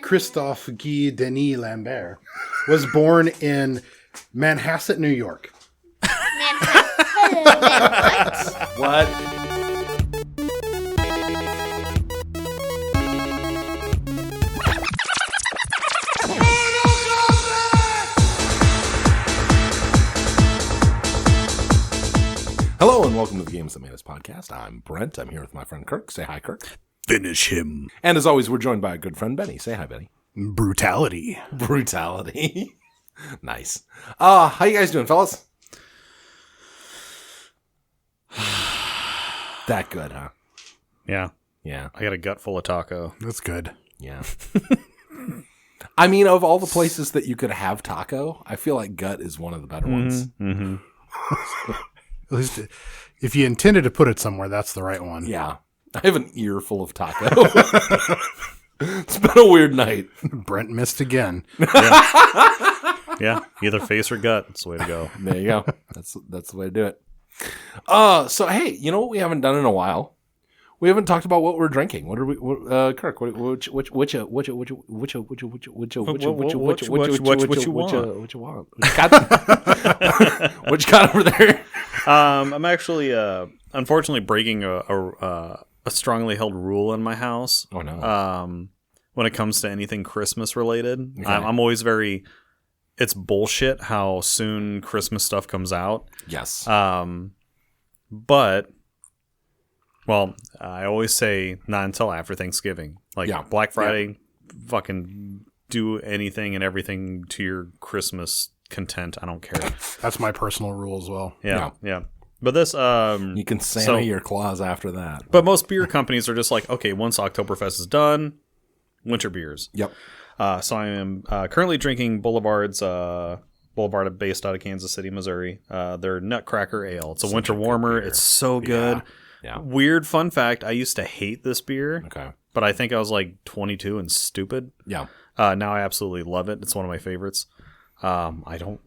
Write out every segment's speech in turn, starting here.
Christophe Guy Denis Lambert, was born in Manhasset, New York. What? Hello and welcome to the Games That Made Us podcast. I'm Brent. I'm here with my friend Kirk. Say hi, Kirk. Finish him. And as always, we're joined by a good friend, Benny. Say hi, Benny. Brutality. Nice. How you guys doing, fellas? That good, huh? Yeah. Yeah. I got a gut full of taco. That's good. Yeah. I mean, of all the places that you could have taco, I feel like gut is one of the better ones. Mm-hmm. At least if you intended to put it somewhere, that's the right one. Yeah. I have an ear full of taco. It's been a weird night. Brent missed again. Yeah. Either face or gut. That's the way to go. There you go. That's the way to do it. So hey, you know what we haven't done in a while? We haven't talked about what we're drinking. What are we, Kirk? What you want? What you got over there? I'm actually, unfortunately, breaking a strongly held rule in my house. Oh no! When it comes to anything Christmas related, Okay. I'm always very. It's bullshit how soon Christmas stuff comes out. Yes. But. Well, I always say not until after Thanksgiving. Like Black Friday, fucking do anything and everything to your Christmas content. I don't care. That's my personal rule as well. Yeah. But this, you can Santa your claws after that. But most beer companies are just like, okay, once Oktoberfest is done, winter beers. Yep. So I am currently drinking Boulevard based out of Kansas City, Missouri. Their Nutcracker Ale. It's a winter warmer. It's so good. Yeah. Weird fun fact, I used to hate this beer. Okay. But I think I was like 22 and stupid. Yeah. Now I absolutely love it. It's one of my favorites. It's almost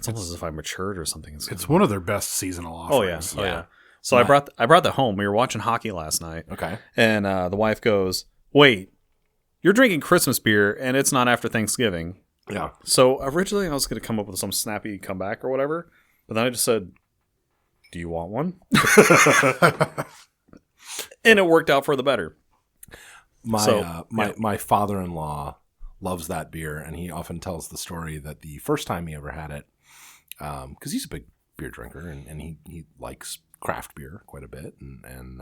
as if I matured or something. It's one of their best seasonal offerings. Oh yeah. So I brought that home. We were watching hockey last night. Okay. And the wife goes, "Wait, you're drinking Christmas beer and it's not after Thanksgiving." Yeah. So originally I was going to come up with some snappy comeback or whatever, but then I just said, "Do you want one?" And it worked out for the better. My father-in-law loves that beer, and he often tells the story that the first time he ever had it, because he's a big beer drinker, and he likes craft beer quite a bit, and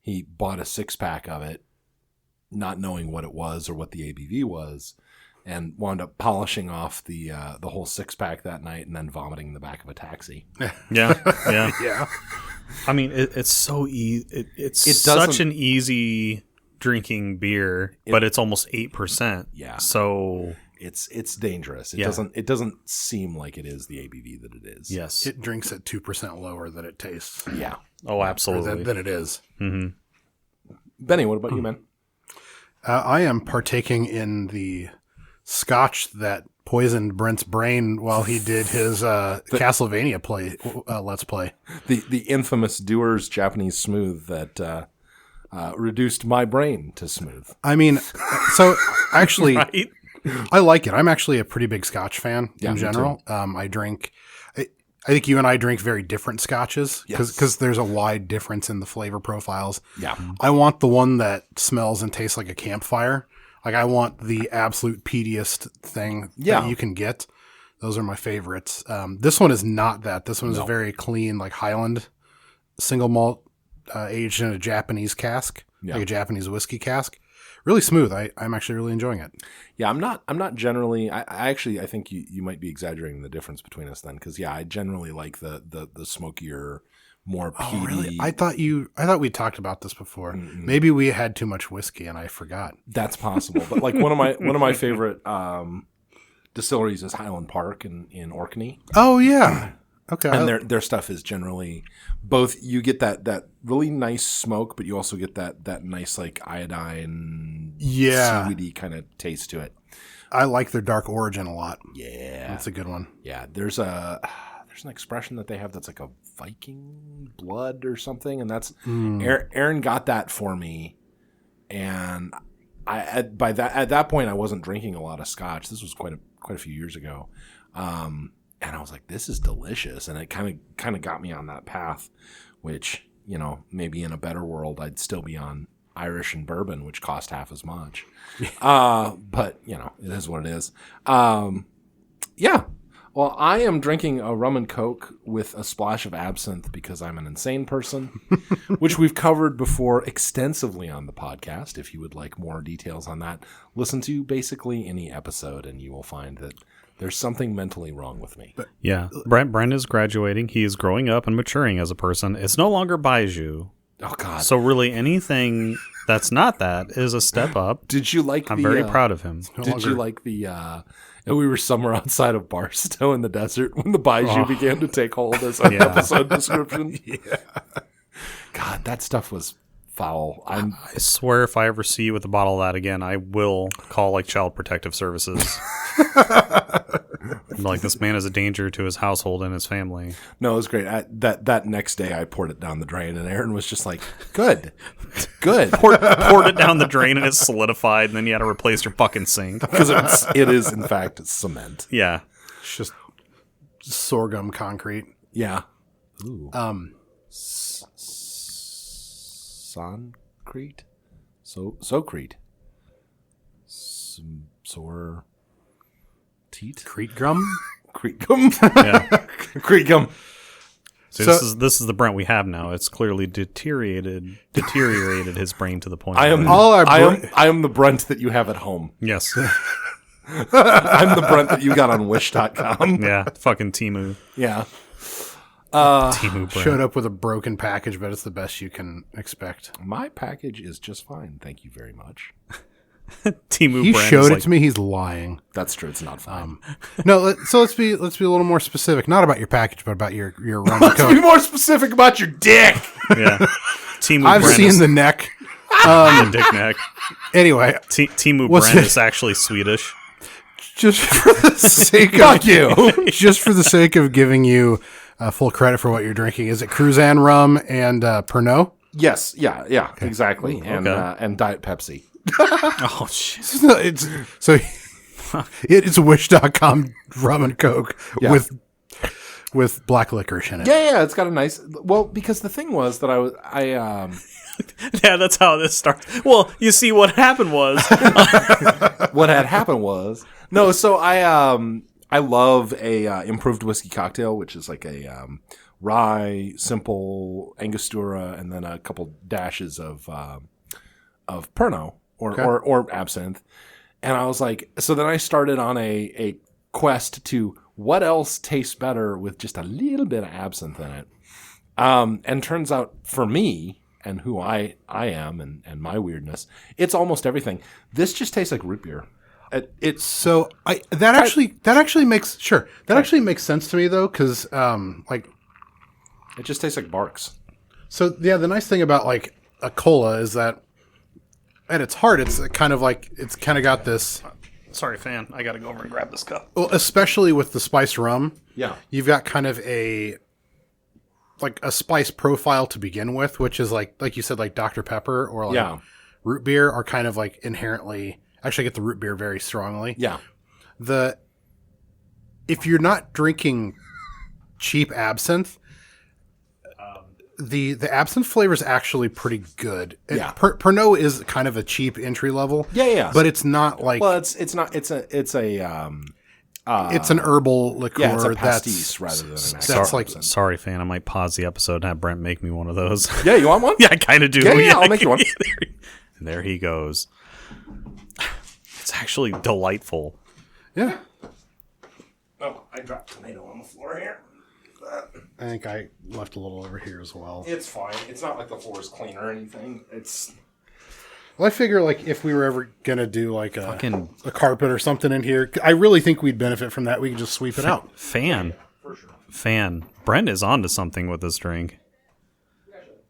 he bought a 6-pack of it, not knowing what it was or what the ABV was, and wound up polishing off the whole 6-pack that night, and then vomiting in the back of a taxi. Yeah. I mean, it's so easy. It's such an easy drinking beer, but it's almost 8%. Yeah. So it's dangerous. It doesn't seem like it is the ABV that it is. Yes. It drinks at 2% lower than it tastes. Yeah. Oh, absolutely. Than it is. Mm-hmm. Benny, what about you, man? I am partaking in the scotch that poisoned Brent's brain while he did his Castlevania Let's Play. The infamous Dewar's Japanese Smooth that reduced my brain to smooth. I mean, so actually, Right? I like it. I'm actually a pretty big scotch fan in general. I think you and I drink very different scotches because there's a wide difference in the flavor profiles. Yeah. I want the one that smells and tastes like a campfire. Like, I want the absolute peatiest thing that you can get. Those are my favorites. This one is not that. This one is very clean, like Highland single malt, aged in a Japanese cask, like a Japanese whiskey cask. Really smooth. I'm actually really enjoying it. Yeah, I'm not generally. I think you might be exaggerating the difference between us then, because I generally like the smokier, more peaty. Oh, really? I thought we talked about this before. Mm-hmm. Maybe we had too much whiskey and I forgot. That's possible. But like one of my favorite distilleries is Highland Park in Orkney. Oh yeah. Okay. And their stuff is generally both. You get that really nice smoke, but you also get that nice like iodine, seaweedy kind of taste to it. I like their Dark Origin a lot. Yeah, that's a good one. Yeah, there's an expression that they have that's like a Viking blood or something, and that's Aaron got that for me, and at that point I wasn't drinking a lot of scotch. This was quite a few years ago. And I was like, this is delicious. And it kind of got me on that path, which, maybe in a better world, I'd still be on Irish and bourbon, which cost half as much. But, it is what it is. Yeah. Well, I am drinking a rum and coke with a splash of absinthe because I'm an insane person, which we've covered before extensively on the podcast. If you would like more details on that, listen to basically any episode and you will find that there's something mentally wrong with me. Yeah. Brent is graduating. He is growing up and maturing as a person. It's no longer Baiju. Oh, God. So really anything that's not that is a step up. Did you like I'm very proud of him. Did you like the... we were somewhere outside of Barstow in the desert when the Baiju began to take hold as an episode description. Yeah. God, that stuff was foul. I swear if I ever see you with a bottle of that again, I will call Child Protective Services. Like, this man is a danger to his household and his family. No, it was great. That next day I poured it down the drain and Aaron was just like, good. poured it down the drain and it solidified, and then you had to replace your fucking sink. Because it is, in fact, cement. Yeah. It's just sorghum concrete. Yeah. Ooh. Soncrete? Socrete. Sore... Teat? Crete gum? Crete gum? Yeah. Crete gum. So this is the Brent we have now. It's clearly deteriorated his brain to the point. I am the Brent that you have at home. Yes. I'm the Brent that you got on Wish.com. Yeah, fucking Temu. Yeah. Temu Brent. Showed up with a broken package, but it's the best you can expect. My package is just fine. Thank you very much. Temu he Brent showed it to me. He's lying. That's true. It's not fine. No, let's be a little more specific. Not about your package, but about your rum and coke. Be more specific about your dick. Yeah, Temu. I've Brent seen the neck. Dick neck. Anyway, Temu Brent is actually Swedish. Just for the sake of just for the sake of giving you full credit for what you're drinking, is it Cruzan rum and Pernod? Yes. Yeah. Okay. Exactly. Okay. And Diet Pepsi. Oh shit! It's Wish.com rum and coke with black licorice in it. Yeah. It's got a nice. Well, because the thing was that yeah, that's how this started. Well, you see, what happened was what had happened was no. So I love a improved whiskey cocktail, which is like a rye, simple Angostura, and then a couple dashes of Pernod. Or absinthe. And I was like, so then I started on a quest to what else tastes better with just a little bit of absinthe in it. And turns out for me and who I am and my weirdness, it's almost everything. This just tastes like root beer. That actually makes sense to me though, because it just tastes like Barks. So yeah, the nice thing about like a cola is that at its heart, it's kind of got this. Sorry, fan. I got to go over and grab this cup. Well, especially with the spiced rum. Yeah. You've got kind of a spice profile to begin with, which is like you said, like Dr. Pepper or root beer are kind of like inherently. Actually, I get the root beer very strongly. Yeah. If you're not drinking cheap absinthe. The absinthe flavor is actually pretty good. Yeah. Pernod is kind of a cheap entry level. Yeah. But it's not like. Well, it's not. It's an herbal liqueur. Yeah, it's a pastis rather than an that's sorry, fan. I might pause the episode and have Brent make me one of those. Yeah, you want one? Yeah, I kind of do. Yeah, I'll make you one. And there he goes. It's actually delightful. Yeah. Oh, I dropped tomato on the floor here. I think I left a little over here as well. It's fine. It's not like the floor is clean or anything. Well, I figure like if we were ever gonna do like a carpet or something in here, I really think we'd benefit from that. We could just sweep it out. Fan. For sure. Fan. Brent is onto something with this drink.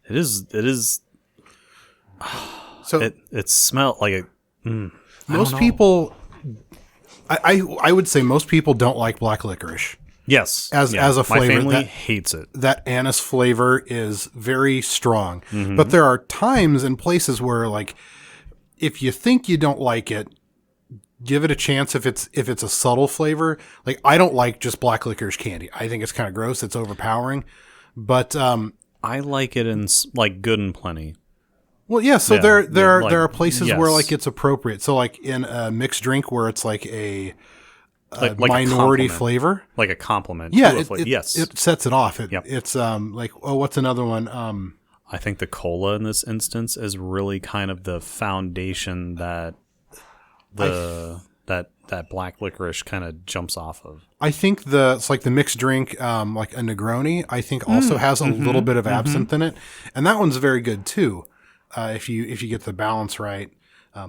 It is. So it smelled like a. Most people, I would say most people don't like black licorice. Yes, as a flavor. My family hates it. That anise flavor is very strong, but there are times and places where like if you think you don't like it, give it a chance if it's a subtle flavor. Like, I don't like just black licorice candy. I think it's kind of gross. It's overpowering. But I like it in like Good and Plenty. Well, yeah. So there are places yes. where like it's appropriate. So like in a mixed drink where it's like a like minority a flavor, like a compliment. Yeah, yes, it sets it off. Yep. It's like, oh, what's another one? I think the cola in this instance is really kind of the foundation that that black licorice kind of jumps off of. I think it's like the mixed drink, like a Negroni, I think also has a little bit of absinthe in it, and that one's very good too. If you get the balance right.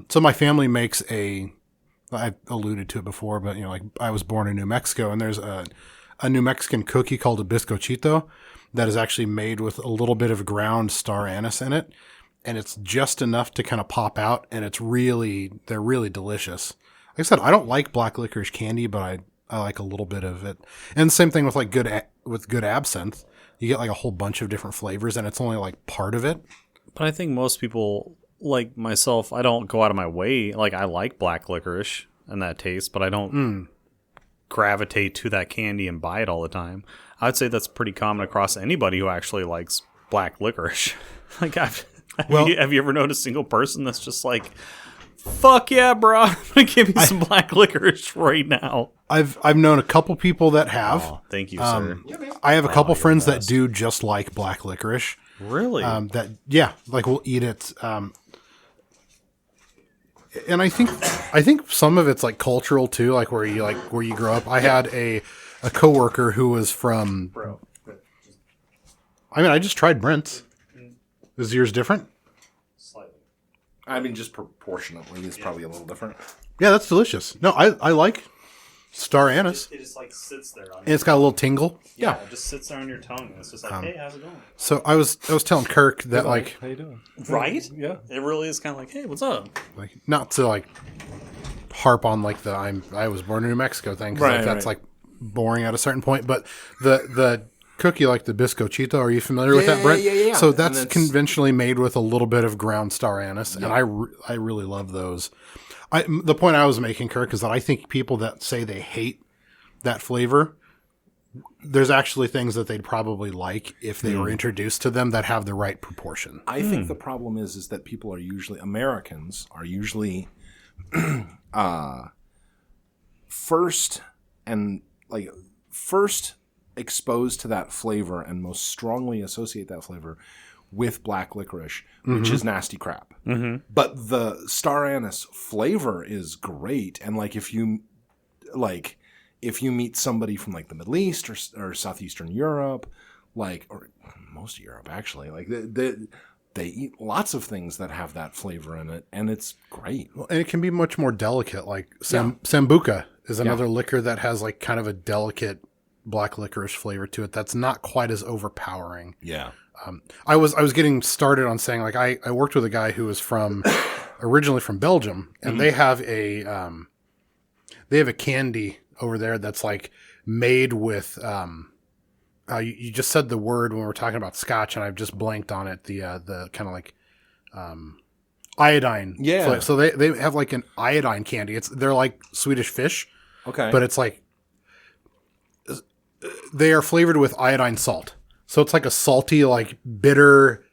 So my family makes I alluded to it before, but like I was born in New Mexico, and there's a New Mexican cookie called a bizcochito that is actually made with a little bit of ground star anise in it, and it's just enough to kind of pop out, and they're really delicious. Like I said, I don't like black licorice candy, but I like a little bit of it. And same thing with like good absinthe. You get like a whole bunch of different flavors, and it's only like part of it. But I think most people, like myself, I don't go out of my way. Like, I like black licorice and that taste, but I don't gravitate to that candy and buy it all the time. I'd say that's pretty common across anybody who actually likes black licorice. Like, have you ever known a single person that's just like, fuck yeah, bro, I'm gonna give me some black licorice right now? I've known a couple people that have. Oh, thank you, sir. I have a couple friends that do just like black licorice. Really? Like we'll eat it. And I think some of it's like cultural too, like where you grow up. I had a coworker who was from. I mean, I just tried Brent's. Is yours different? Slightly. I mean, just proportionately, it's probably a little different. Yeah, that's delicious. No, I like star anise. It just like sits there. And it's got a little tingle. Yeah, it just sits there on your tongue. And it's just like, hey, how's it going? So I was telling Kirk that like, how you doing? Right? Yeah. It really is kind of like, hey, what's up? like not to like harp on like the I was born in New Mexico thing, because that's like boring at a certain point. But the cookie, like the bizcochito, are you familiar with that, Brent? Yeah. So that's conventionally made with a little bit of ground star anise, and I really love those. The point I was making, Kirk, is that I think people that say they hate that flavor, there's actually things that they'd probably like if they were introduced to them that have the right proportion. I think the problem is that Americans are usually first exposed to that flavor and most strongly associate that flavor with black licorice, which is nasty crap. Mm-hmm. But the star anise flavor is great, and like if you meet somebody from like the Middle East or Southeastern Europe, or most of Europe actually, like they eat lots of things that have that flavor in it, and it's great. Well, and it can be much more delicate. Like Sambuca is another liquor that has like kind of a delicate black licorice flavor to it that's not quite as overpowering. Yeah. I was getting started on saying, like, I worked with a guy who was originally from Belgium, and they have a candy over there that's like made with you just said the word when we were talking about scotch, and I've just blanked on it. The kind of like iodine. Yeah. flavor. So they have like an iodine candy. They're like Swedish fish. Okay. But it's like they are flavored with iodine salt. So it's like a salty, like bitter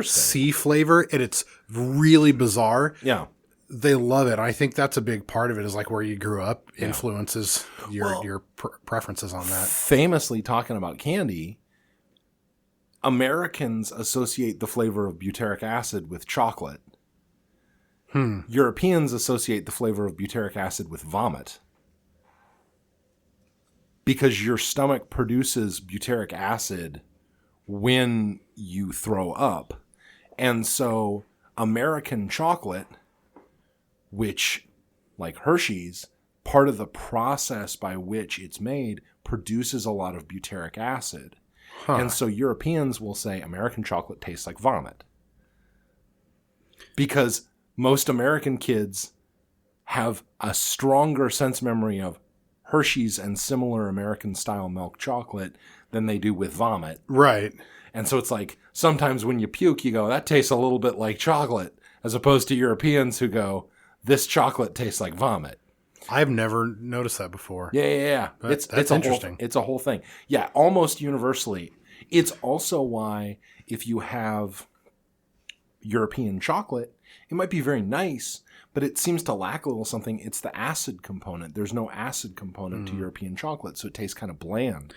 sea flavor, and it's really bizarre. Yeah. They love it. I think that's a big part of it, is like where you grew up influences your preferences on that. Famously talking about candy, Americans associate the flavor of butyric acid with chocolate. Europeans associate the flavor of butyric acid with vomit. Because your stomach produces butyric acid when you throw up. And so American chocolate, which, like Hershey's, part of the process by which it's made produces a lot of butyric acid. And so Europeans will say American chocolate tastes like vomit. Because most American kids have a stronger sense memory of Hershey's and similar American-style milk chocolate than they do with vomit. Right. And so it's like, sometimes when you puke, you go, that tastes a little bit like chocolate. as opposed to Europeans who go, this chocolate tastes like vomit. I've never noticed that before. Yeah. It's interesting. It's a whole thing. Yeah, almost universally. It's also why if you have European chocolate, it might be very nice, but it seems to lack a little something. It's the acid component. There's no acid component to European chocolate, so it tastes kind of bland.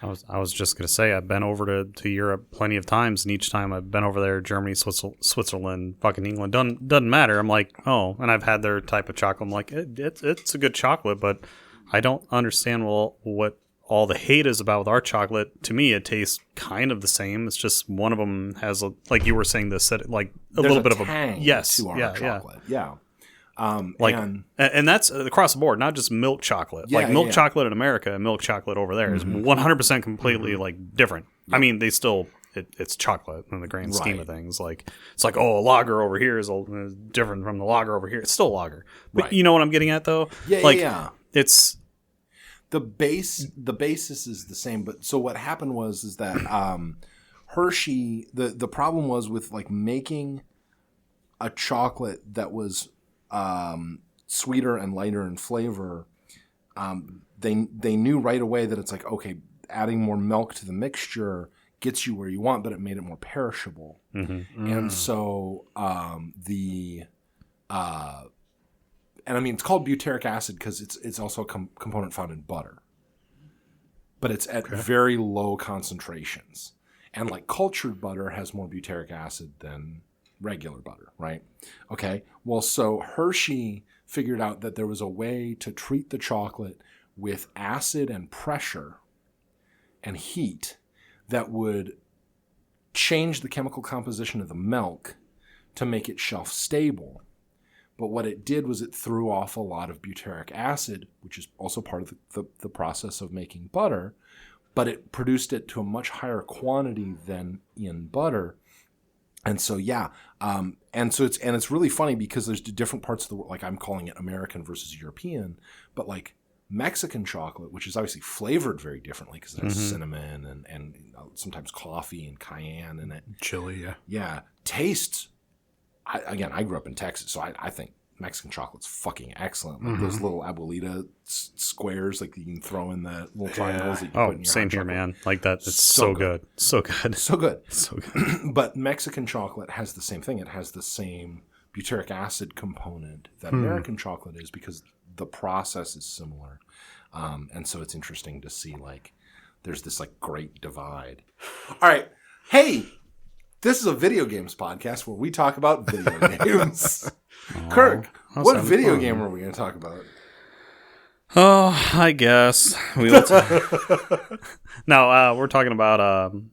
I was just going to say, I've been over to Europe plenty of times, and each time I've been over there, Germany, Switzerland, fucking England, doesn't matter. I'm like, oh, and I've had their type of chocolate. I'm like, it's a good chocolate, but I don't understand what all the hate is about with our chocolate. To me, it tastes kind of the same. It's just one of them has, like you were saying, there's little bit of a tang to our chocolate. Yeah. And that's across the board, not just milk chocolate. Chocolate in America and milk chocolate over there is 100% completely different. Yep. I mean, they still it's chocolate in the grand scheme of things. Like it's like, oh, a lager over here is different from the lager over here. It's still a lager, but you know what I'm getting at though. It's the basis is the same. But so what happened is that Hershey. The problem was with making a chocolate that was sweeter and lighter in flavor. They knew right away that it's like, okay, adding more milk to the mixture gets you where you want, but it made it more perishable. And so and I mean, it's called butyric acid because it's also a component found in butter, but it's at very low concentrations. And cultured butter has more butyric acid than regular butter, right? Okay. Well, so Hershey figured out that there was a way to treat the chocolate with acid and pressure and heat that would change the chemical composition of the milk to make it shelf stable. But what it did was it threw off a lot of butyric acid, which is also part of the process of making butter, but it produced it to a much higher quantity than in butter. And so, it's really funny because there's different parts of the world. I'm calling it American versus European, but Mexican chocolate, which is obviously flavored very differently because it has cinnamon and sometimes coffee and cayenne in it. Chili, yeah. Yeah. Tastes, I grew up in Texas, so I think Mexican chocolate's fucking excellent. Those little abuelita squares, you can throw in the little triangles that you put in your same here, man. Like that. It's so good. So good. So good. So good. But Mexican chocolate has the same thing. It has the same butyric acid component that American chocolate is because the process is similar. And so it's interesting to see there's this great divide. All right. Hey, this is a video games podcast where we talk about video games. Kirk, what video game are we going to talk about? Oh, I guess we will. No, we're talking about an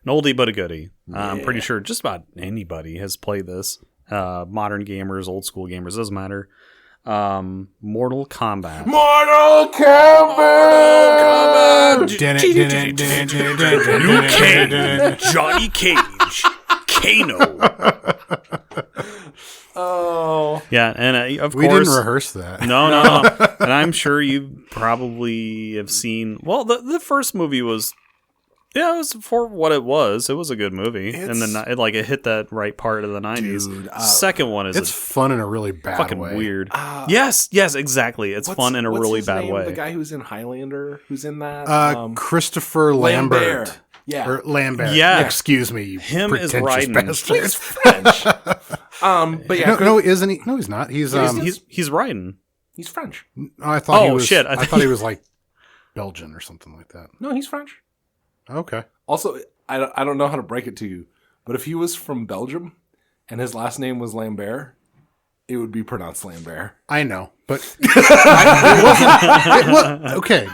oldie but a goodie. I'm pretty sure just about anybody has played this. Modern gamers, old school gamers, doesn't matter. Mortal Kombat. Mortal Kombat! Liu Kang, Johnny Cage, Kano. Oh. Yeah, and of course... We didn't rehearse that. No. And I'm sure you probably have seen... Well, the first movie was... Yeah, it was for what it was. It was a good movie. And then it hit that right part of the 90s. Dude, second one is... It's fun in a really bad fucking way. Weird. Yes, exactly. It's fun in a really bad way. The guy who's in Highlander, who's in that? Christopher Lambert. Yeah. Or Lambert. Yeah. Excuse me, you Him is pretentious Raiden. bastard. He's French. But yeah. No, isn't he? No, he's not. He's Raiden. He's French. I thought he was, shit. I thought he was Belgian or something like that. No, he's French. Okay. Also, I don't know how to break it to you, but if he was from Belgium and his last name was Lambert, it would be pronounced Lambert. I know, but it wasn't. Okay.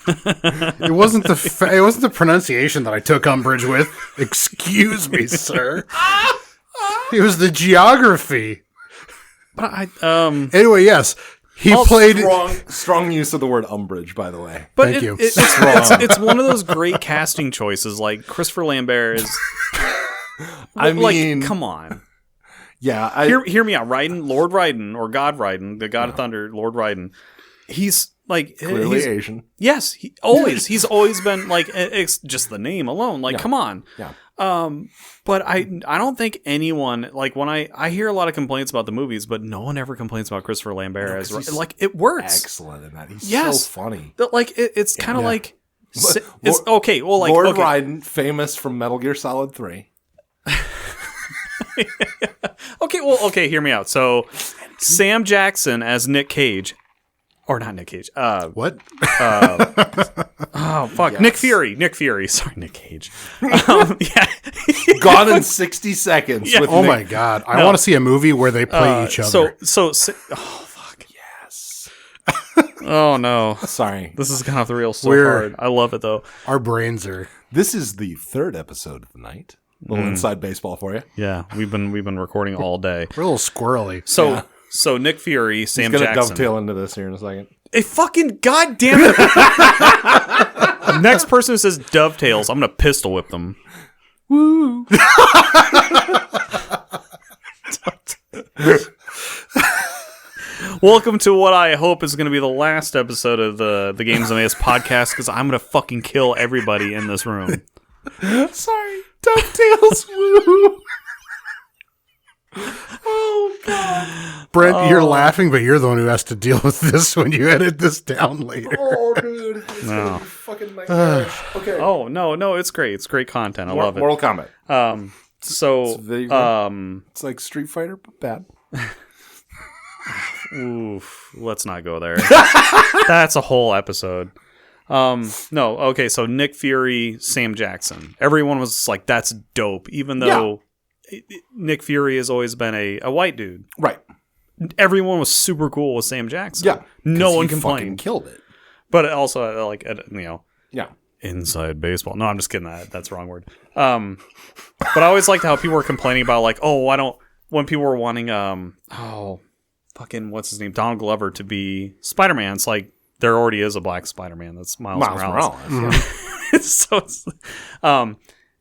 It wasn't the pronunciation that I took umbrage with. Excuse me, sir. It was the geography. But anyway, yes. He played strong use of the word umbrage, by the way. But Thank you. It's one of those great casting choices. Christopher Lambert is. I mean, come on. Yeah, hear me out. Lord Raiden, or God Raiden, the God of Thunder, Lord Raiden. He's clearly Asian. Yes, he's always been it's just the name alone. Come on. Yeah. But I don't think anyone, like, when I hear a lot of complaints about the movies, but no one ever complains about Christopher Lambert as like, it works. Excellent in that. He's so funny. Like it's kind of like it's okay. Well, like Lord Raiden, famous from Metal Gear Solid 3. Okay. Hear me out. So, Sam Jackson as Nick Cage, or not Nick Cage. What? Oh fuck, yes. Nick Fury. Sorry, Nick Cage. Yeah, gone in 60 seconds. Yeah. Oh my god, I want to see a movie where they play each other. Oh fuck, yes. Oh no, sorry. This is kind of the real so hard. I love it though. Our brains are. This is the third episode of the night. A little inside baseball for you. Yeah, we've been recording all day. We're a little squirrely. So Nick Fury, Sam Jackson. He's gonna dovetail into this here in a second. A fucking goddamn it! Next person who says dovetails, I'm gonna pistol whip them. Woo! Welcome to what I hope is going to be the last episode of the Games Amaze podcast, because I'm going to fucking kill everybody in this room. Sorry. DuckTales, woo! Oh, God. Brent, you're laughing, but you're the one who has to deal with this when you edit this down later. Oh, dude. It's gonna be fucking nightmarish. Okay. Oh, no, it's great. It's great content. I love it. Mortal Kombat. It's like Street Fighter, but bad. Oof, let's not go there. That's a whole episode. No, okay, so Nick Fury, Sam Jackson. Everyone was like, that's dope, even though Nick Fury has always been a white dude. Right. Everyone was super cool with Sam Jackson. Yeah. No one complained. Killed it. But also, like, yeah. Inside baseball. No, I'm just kidding. That's the wrong word. But I always liked how people were complaining about, like, when people were wanting, fucking, what's his name? Donald Glover to be Spider-Man. It's like, there already is a black Spider-Man. That's Miles Morales. Yeah. So,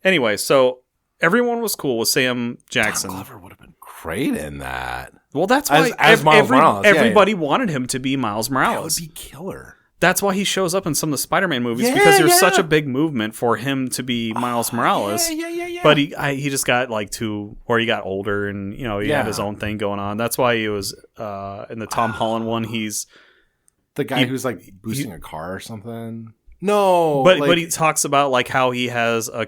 anyway, so everyone was cool with Sam Jackson. Donald Glover would have been great in that. Well, that's why as Miles Morales. Everybody wanted him to be Miles Morales. That would be killer. That's why he shows up in some of the Spider-Man movies, because there's such a big movement for him to be Miles Morales. Yeah. But he just got he got older, and he had his own thing going on. That's why he was in the Tom Holland one. He's the guy who's like boosting a car or something. No, but he talks about like how he has a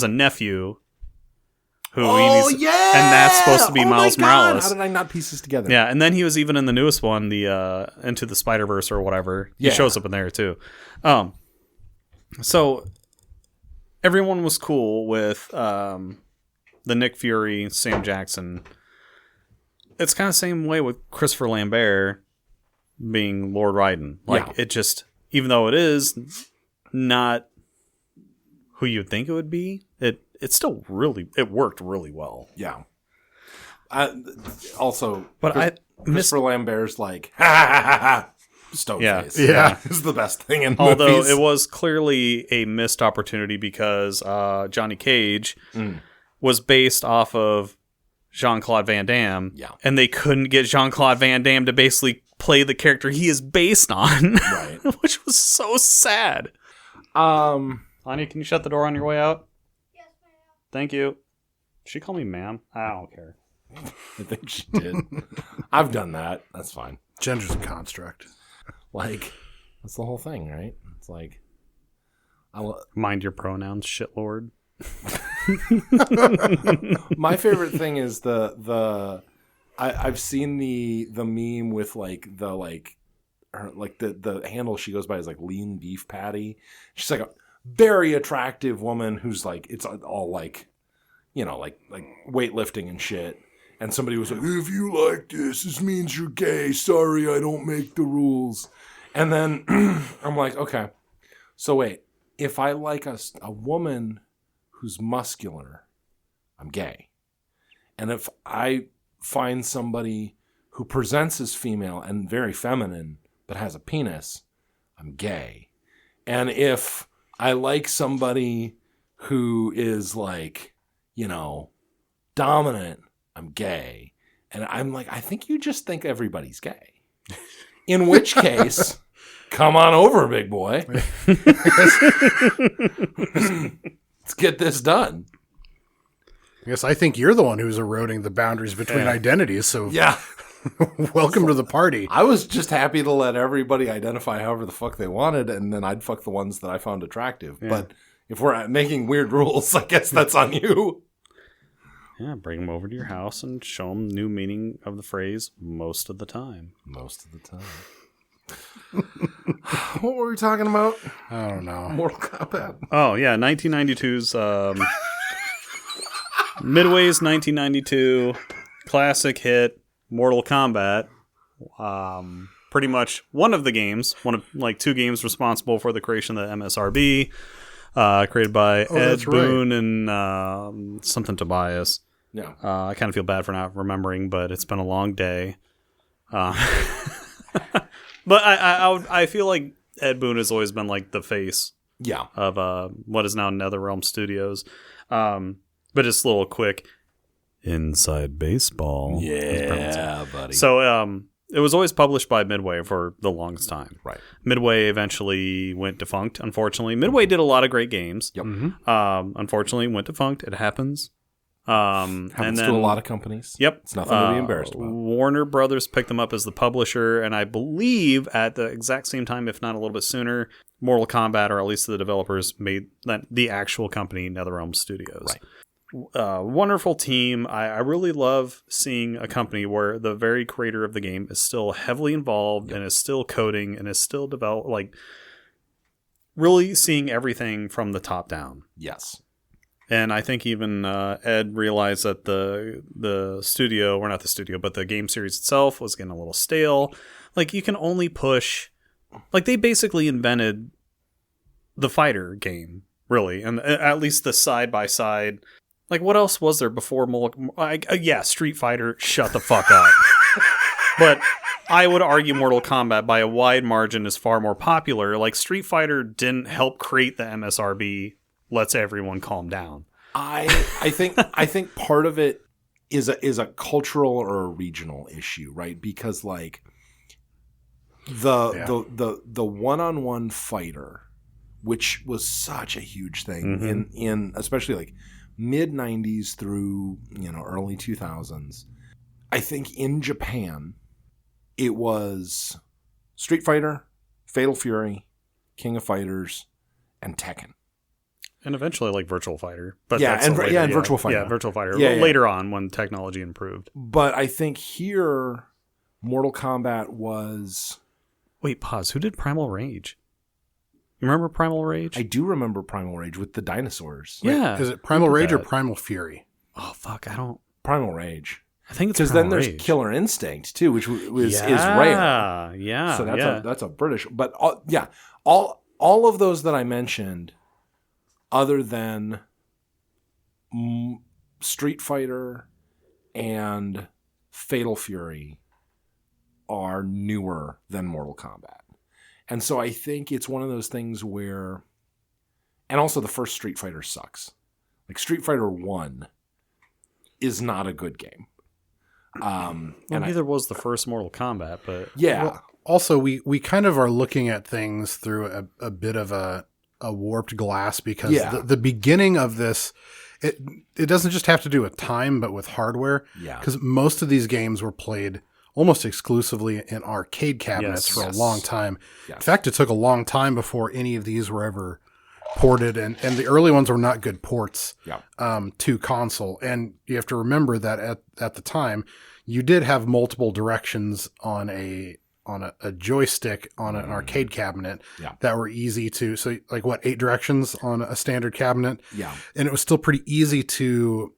nephew. And that's supposed to be Miles Morales. How did I not piece this together? Yeah, and then he was even in the newest one, the Into the Spider-Verse or whatever. He shows up in there too. So everyone was cool with the Nick Fury, Sam Jackson. It's kind of the same way with Christopher Lambert being Lord Raiden. Like, it just, even though it is not who you'd think it would be, it still it worked really well. Yeah. Also, but Christopher Lambert's like, ha ha ha ha, stone face. Yeah. Is the best thing in movies. Although movies. It was clearly a missed opportunity, because Johnny Cage was based off of Jean-Claude Van Damme. Yeah. And they couldn't get Jean-Claude Van Damme to basically play the character he is based on. Right. Which was so sad. Anya, can you shut the door on your way out? Yes, ma'am. Thank you. She called me ma'am? I don't care. I think she did. I've done that. That's fine. Gender's a construct. Like, that's the whole thing, right? It's like, mind your pronouns, shitlord. My favorite thing is I've seen the meme with the handle she goes by is like lean beef patty. She's like a very attractive woman who's like, it's all like, like weightlifting and shit. And somebody was like, if you like this means you're gay. Sorry, I don't make the rules. And then I'm like, okay, so wait, if I like a woman who's muscular, I'm gay. And if I find somebody who presents as female and very feminine but has a penis, I'm gay. And if I like somebody who is like, dominant, I'm gay. And I'm like, I think you just think everybody's gay. In which case, come on over, big boy. Let's get this done. I guess I think you're the one who's eroding the boundaries between identities. So yeah, welcome to the party. I was just happy to let everybody identify however the fuck they wanted, and then I'd fuck the ones that I found attractive. Yeah. But if we're making weird rules, I guess that's on you. Yeah, bring them over to your house and show them new meaning of the phrase most of the time. Most of the time. What were we talking about? I don't know. Mortal Kombat. Oh, yeah, 1992's... Midway's 1992 classic hit, Mortal Kombat. Pretty much one of two games responsible for the creation of the MSRB, created by Ed Boon and something Tobias. Yeah. I kind of feel bad for not remembering, but it's been a long day. But I feel like Ed Boon has always been like the face of what is now NetherRealm Studios. But just a little quick inside baseball. Yeah, buddy. So it was always published by Midway for the longest time. Right. Midway eventually went defunct, unfortunately. Midway did a lot of great games. Yep. Unfortunately, went defunct. It happens. Happens to a lot of companies. Yep. It's nothing to be embarrassed about. Warner Brothers picked them up as the publisher, and I believe at the exact same time, if not a little bit sooner, Mortal Kombat, or at least the developers, made the actual company NetherRealm Studios. Right. Wonderful team. I really love seeing a company where the very creator of the game is still heavily involved and is still coding and is still really seeing everything from the top down. Yes. And I think even Ed realized that the studio, or not the studio, but the game series itself was getting a little stale. Like, you can only push... Like, they basically invented the fighter game, really. And at least the side-by-side... Like, what else was there before Street Fighter, shut the fuck up. But I would argue Mortal Kombat, by a wide margin, is far more popular. Like, Street Fighter didn't help create the MSRB... Let's everyone calm down. I think part of it is a cultural or a regional issue, right? Because like the one-on-one fighter, which was such a huge thing in especially like mid 90s through early 2000s. I think in Japan it was Street Fighter, Fatal Fury, King of Fighters, and Tekken. And eventually, like, Virtual Fighter. But and Virtual Fighter. Yeah, Virtual Fighter. Later on, when technology improved. But I think here, Mortal Kombat was... Wait, pause. Who did Primal Rage? You remember Primal Rage? I do remember Primal Rage with the dinosaurs. Yeah. Is it Primal Rage or Primal Fury? Oh, fuck. I don't... Primal Rage. I think it's because then there's Killer Instinct, too, which is rare. Yeah. So that's a British... But, all of those that I mentioned... Other than Street Fighter and Fatal Fury are newer than Mortal Kombat. And so I think it's one of those things where... And also the first Street Fighter sucks. Like Street Fighter 1 is not a good game. And neither was the first Mortal Kombat, but... Yeah. Well, also, we kind of are looking at things through a bit of a warped glass, because the beginning of this, it doesn't just have to do with time, but with hardware. Yeah. Because most of these games were played almost exclusively in arcade cabinets for a long time. Yes. In fact, it took a long time before any of these were ever ported, and the early ones were not good ports to console. And you have to remember that at the time, you did have multiple directions on a joystick on an arcade cabinet that were easy to, so like 8 directions on a standard cabinet. Yeah. And it was still pretty easy to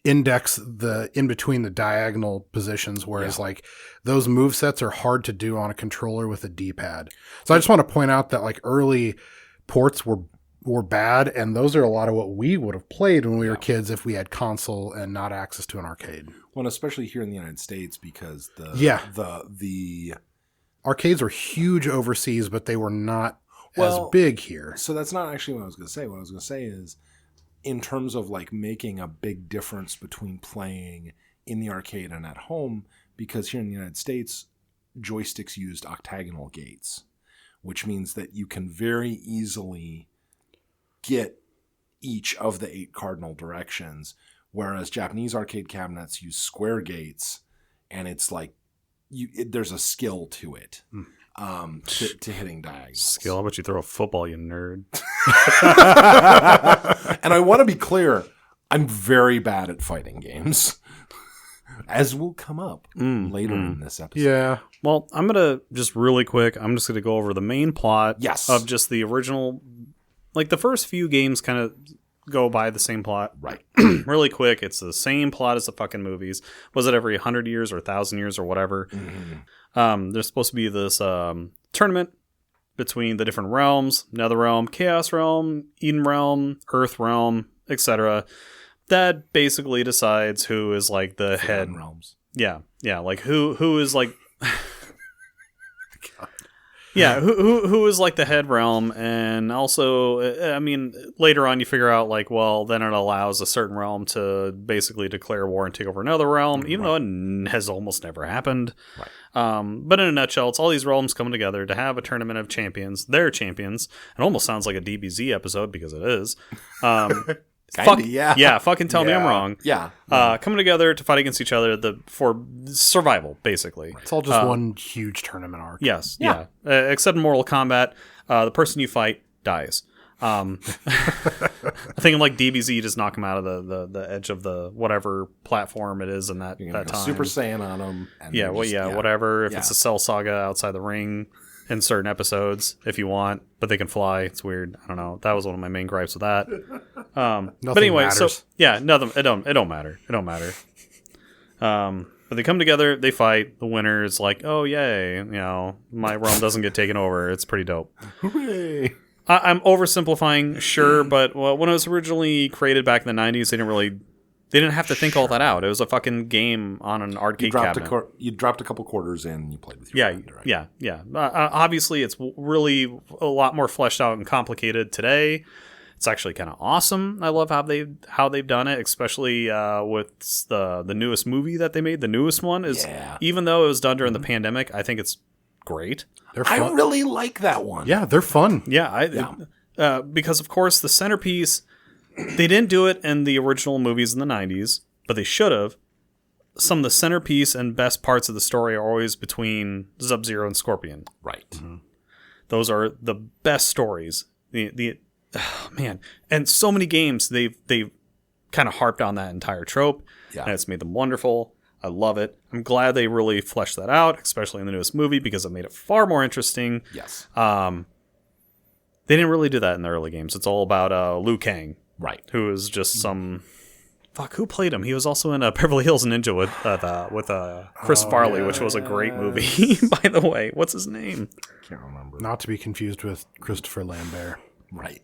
index the in between the diagonal positions, whereas like those move sets are hard to do on a controller with a D-pad. So I just want to point out that like early ports were bad, and those are a lot of what we would have played when we were kids if we had console and not access to an arcade. Well, especially here in the United States, because the arcades were huge overseas, but they were not as big here. So that's not actually what I was going to say. What I was going to say is, in terms of like making a big difference between playing in the arcade and at home, because here in the United States, joysticks used octagonal gates, which means that you can very easily get each of the 8 cardinal directions, whereas Japanese arcade cabinets use square gates, and it's like there's a skill to it. To hitting diagonals. Skill? How about you throw a football, you nerd? And I want to be clear, I'm very bad at fighting games, as will come up later in this episode. Yeah. Well, I'm going to just really quick, I'm just going to go over the main plot of just the original. Like, the first few games kind of go by the same plot. Right. Really quick, it's the same plot as the fucking movies. Was it every 100 years or 1,000 years or whatever? There's supposed to be this tournament between the different realms: Nether Realm, Chaos Realm, Eden Realm, Earth Realm, etc. That basically decides who is like the head realms. Yeah, like who is like yeah, who is like the head realm. And also, I mean, later on you figure out like, well, then it allows a certain realm to basically declare war and take over another realm, even though it has almost never happened. Right. But in a nutshell, it's all these realms coming together to have a tournament of champions. They're champions. It almost sounds like a DBZ episode, because it is. Fucking tell me I'm wrong. Yeah. Coming together to fight against each other for survival, basically. It's all just one huge tournament arc. Yes, yeah. Except in Mortal Kombat, the person you fight dies. I think in like DBZ, you just knock him out of the edge of the whatever platform it is in that time. Super Saiyan on him. And whatever. If it's a Cell Saga outside the ring in certain episodes, if you want, but they can fly. It's weird. I don't know. That was one of my main gripes with that. But anyway, matters. nothing. It don't matter. It don't matter. But they come together, they fight. The winner is like, oh yay, my realm doesn't get taken over. It's pretty dope. Hooray! I'm oversimplifying, sure, but when it was originally created back in the 90s, they didn't have to think all that out. It was a fucking game on an arcade cabinet. You dropped a couple quarters in and you played with your friend, right? Yeah. Obviously, it's really a lot more fleshed out and complicated today. It's actually kind of awesome. I love how they've done it, especially with the newest movie that they made. The newest one is, even though it was done during the pandemic, I think it's great. I really like that one. Yeah, they're fun. Yeah, because of course the centerpiece, they didn't do it in the original movies in the 90s, but they should have. Some of the centerpiece and best parts of the story are always between Sub-Zero and Scorpion. Right. Mm-hmm. Those are the best stories. Man, and so many games they've kind of harped on that entire trope, and it's made them wonderful. I love it. I'm glad they really fleshed that out, especially in the newest movie, because it made it far more interesting. Yes. They didn't really do that in the early games. It's all about Liu Kang, right? Who is just some who played him? He was also in Beverly Hills Ninja with Chris Farley, which was a great movie. By the way, what's his name? Can't remember. Not to be confused with Christopher Lambert. Right.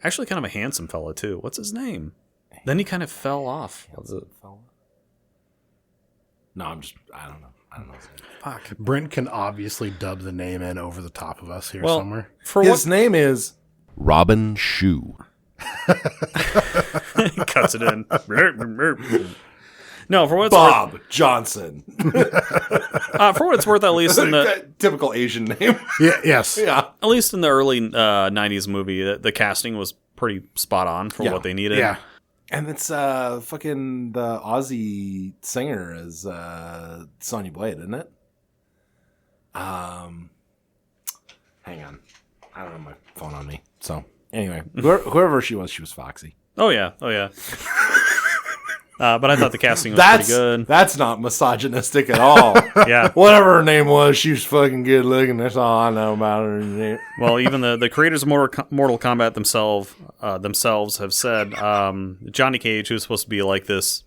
Actually, kind of a handsome fella too. What's his name? Then he kind of fell off. Was it? No, I don't know. Fuck. Brent can obviously dub the name in over the top of us here somewhere. His name is Robin Shue. He cuts it in. No, for what it's Bob Johnson. For what it's worth, at least in the typical Asian name. Yes. Yeah. At least in the early 90s movie, the casting was pretty spot on for what they needed. Yeah. And it's fucking the Aussie singer is Sonya Blade, isn't it? Hang on. I don't have my phone on me. So anyway, whoever she was Foxy. Oh yeah. But I thought the casting was pretty good. That's not misogynistic at all. Yeah. Whatever her name was, she was fucking good looking. That's all I know about her. Well, even the creators of Mortal Kombat themselves have said Johnny Cage, who's supposed to be like this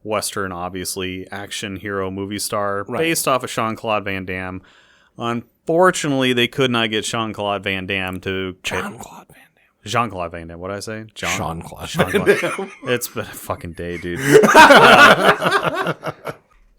Western, obviously, action hero movie star, based off of Jean-Claude Van Damme. Unfortunately, they could not get Jean-Claude Van Damme to... Jean-Claude Van Damme. Jean-Claude Van Damme. What did I say? Jean-Claude Van Damme. It's been a fucking day, dude.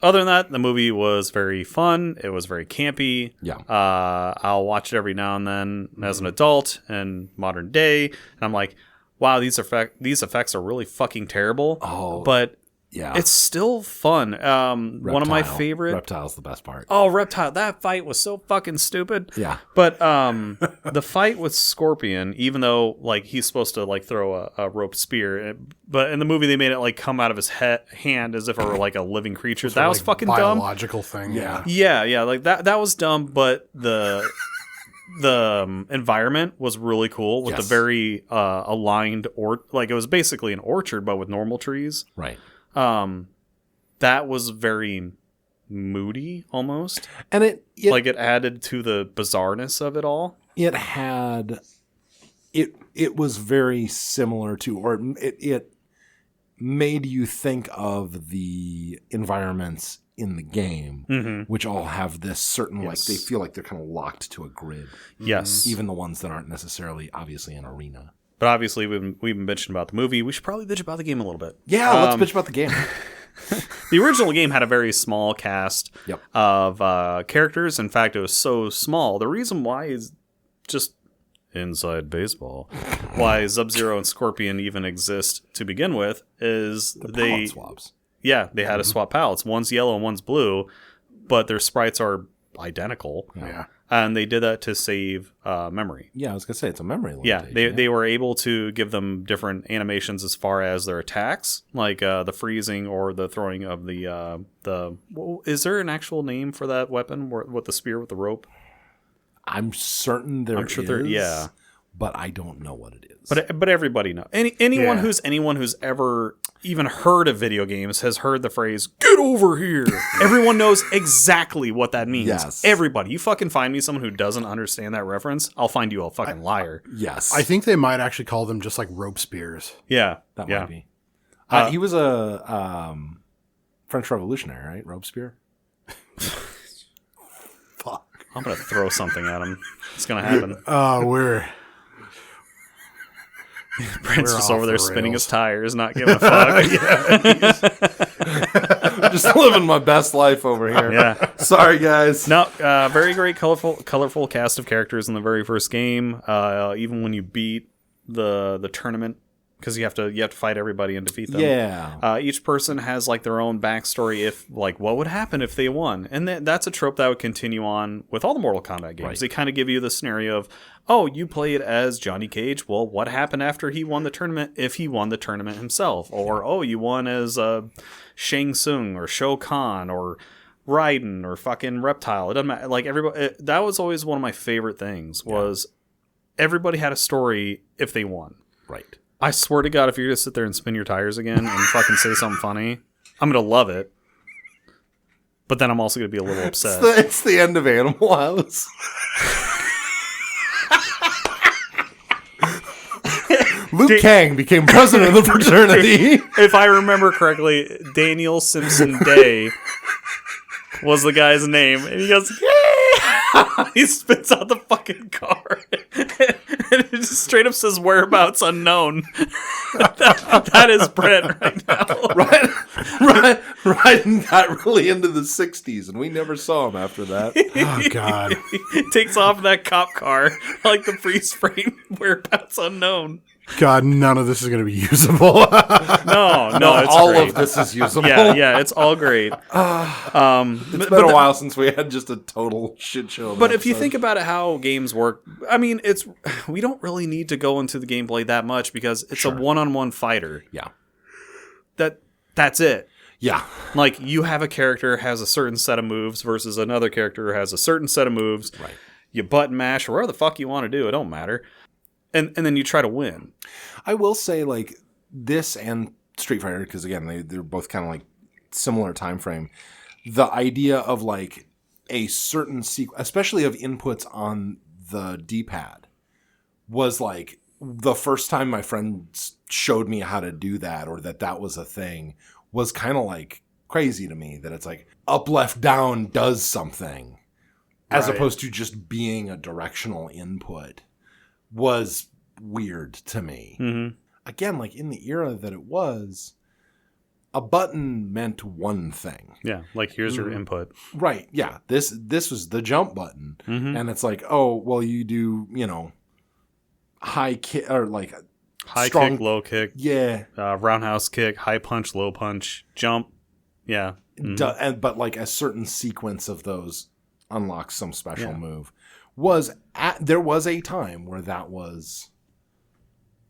Other than that, the movie was very fun. It was very campy. Yeah. I'll watch it every now and then as an adult in modern day. And I'm like, wow, these effects are really fucking terrible. Oh. But Yeah. It's still fun. One of my favorite... Reptile's the best part. Oh, Reptile. That fight was so fucking stupid. Yeah. But the fight with Scorpion, even though like he's supposed to like throw a rope spear, but in the movie they made it like come out of his hand as if it were like a living creature. That was fucking dumb. Biological thing. Yeah. Yeah. Like that was dumb, but the environment was really cool with the very aligned like it was basically an orchard but with normal trees. Right. That was very moody almost, and it like it added to the bizarreness of it all. It was very similar to, or it made you think of the environments in the game, which all have this certain like they feel like they're kind of locked to a grid. Yes, even the ones that aren't necessarily obviously an arena. But obviously, we've been bitching about the movie. We should probably bitch about the game a little bit. Yeah, let's bitch about the game. The original game had a very small cast of characters. In fact, it was so small. The reason why is just inside baseball. Why Sub-Zero and Scorpion even exist to begin with is palette swaps. Yeah, they had to swap palettes. One's yellow and one's blue, but their sprites are identical. Yeah. And they did that to save memory. Yeah, I was going to say, it's a memory limitation. Yeah, they were able to give them different animations as far as their attacks, like the freezing or the throwing of the is there an actual name for that weapon with the spear with the rope? I'm certain there is. But I don't know what it is. But everybody knows. Anyone who's ever even heard of video games has heard the phrase "get over here." Everyone knows exactly what that means. Yes. Everybody. You fucking find me someone who doesn't understand that reference, I'll find you a fucking liar. Yes. I think they might actually call them just like rope spears. Yeah. That might be. He was a French revolutionary, right? Robespierre? Fuck. I'm going to throw something at him. It's going to happen. Brent's just over there spinning his tires, not giving a fuck. Just living my best life over here. Yeah. Sorry, guys. No, very great, colorful cast of characters in the very first game. Even when you beat the tournament, because you have to fight everybody and defeat them. Yeah. Each person has like their own backstory. If like what would happen if they won, and that's a trope that would continue on with all the Mortal Kombat games. Right. They kind of give you the scenario of, oh, you played as Johnny Cage. Well, what happened after he won the tournament? If he won the tournament himself, or oh, you won as Shang Tsung or Shao Kahn or Raiden or fucking Reptile. It doesn't matter. Like everybody, that was always one of my favorite things. Was everybody had a story if they won. Right. I swear to God, if you're going to sit there and spin your tires again and fucking say something funny, I'm going to love it. But then I'm also going to be a little upset. It's the end of Animal House. Liu Kang became president of the fraternity. If I remember correctly, Daniel Simpson Day was the guy's name. And he goes, yeah! He spits out the fucking car. And it just straight up says whereabouts unknown. That is Brent right now. Raiden got really into the 60s, and we never saw him after that. Oh, God. He takes off that cop car like the freeze frame whereabouts unknown. God, none of this is going to be usable. No, it's all great. of this is usable. Yeah, it's all great. It's been a while since we had just a total shit show. But if you think about it, how games work, I mean, we don't really need to go into the gameplay that much because it's a one-on-one fighter. Yeah, that's it. Yeah, like you have a character has a certain set of moves versus another character has a certain set of moves. Right. You button mash or whatever the fuck you want to do. It don't matter. And then you try to win. I will say, like, this and Street Fighter, because, again, they're both kind of, like, similar time frame. The idea of, like, a certain sequence, especially of inputs on the D-pad, was, like, the first time my friends showed me how to do that or that was a thing was kind of, like, crazy to me. That it's, like, up, left, down does something as opposed to just being a directional input. Was weird to me. Mm-hmm. Again, like in the era that it was, a button meant one thing. Yeah, like here's your input. Right, yeah. This was the jump button. Mm-hmm. And it's like, oh, well, you do, high kick or like High strong kick, low kick. Yeah. Roundhouse kick, high punch, low punch, jump. Yeah. Mm-hmm. But like a certain sequence of those unlocks some special move. There was a time where that was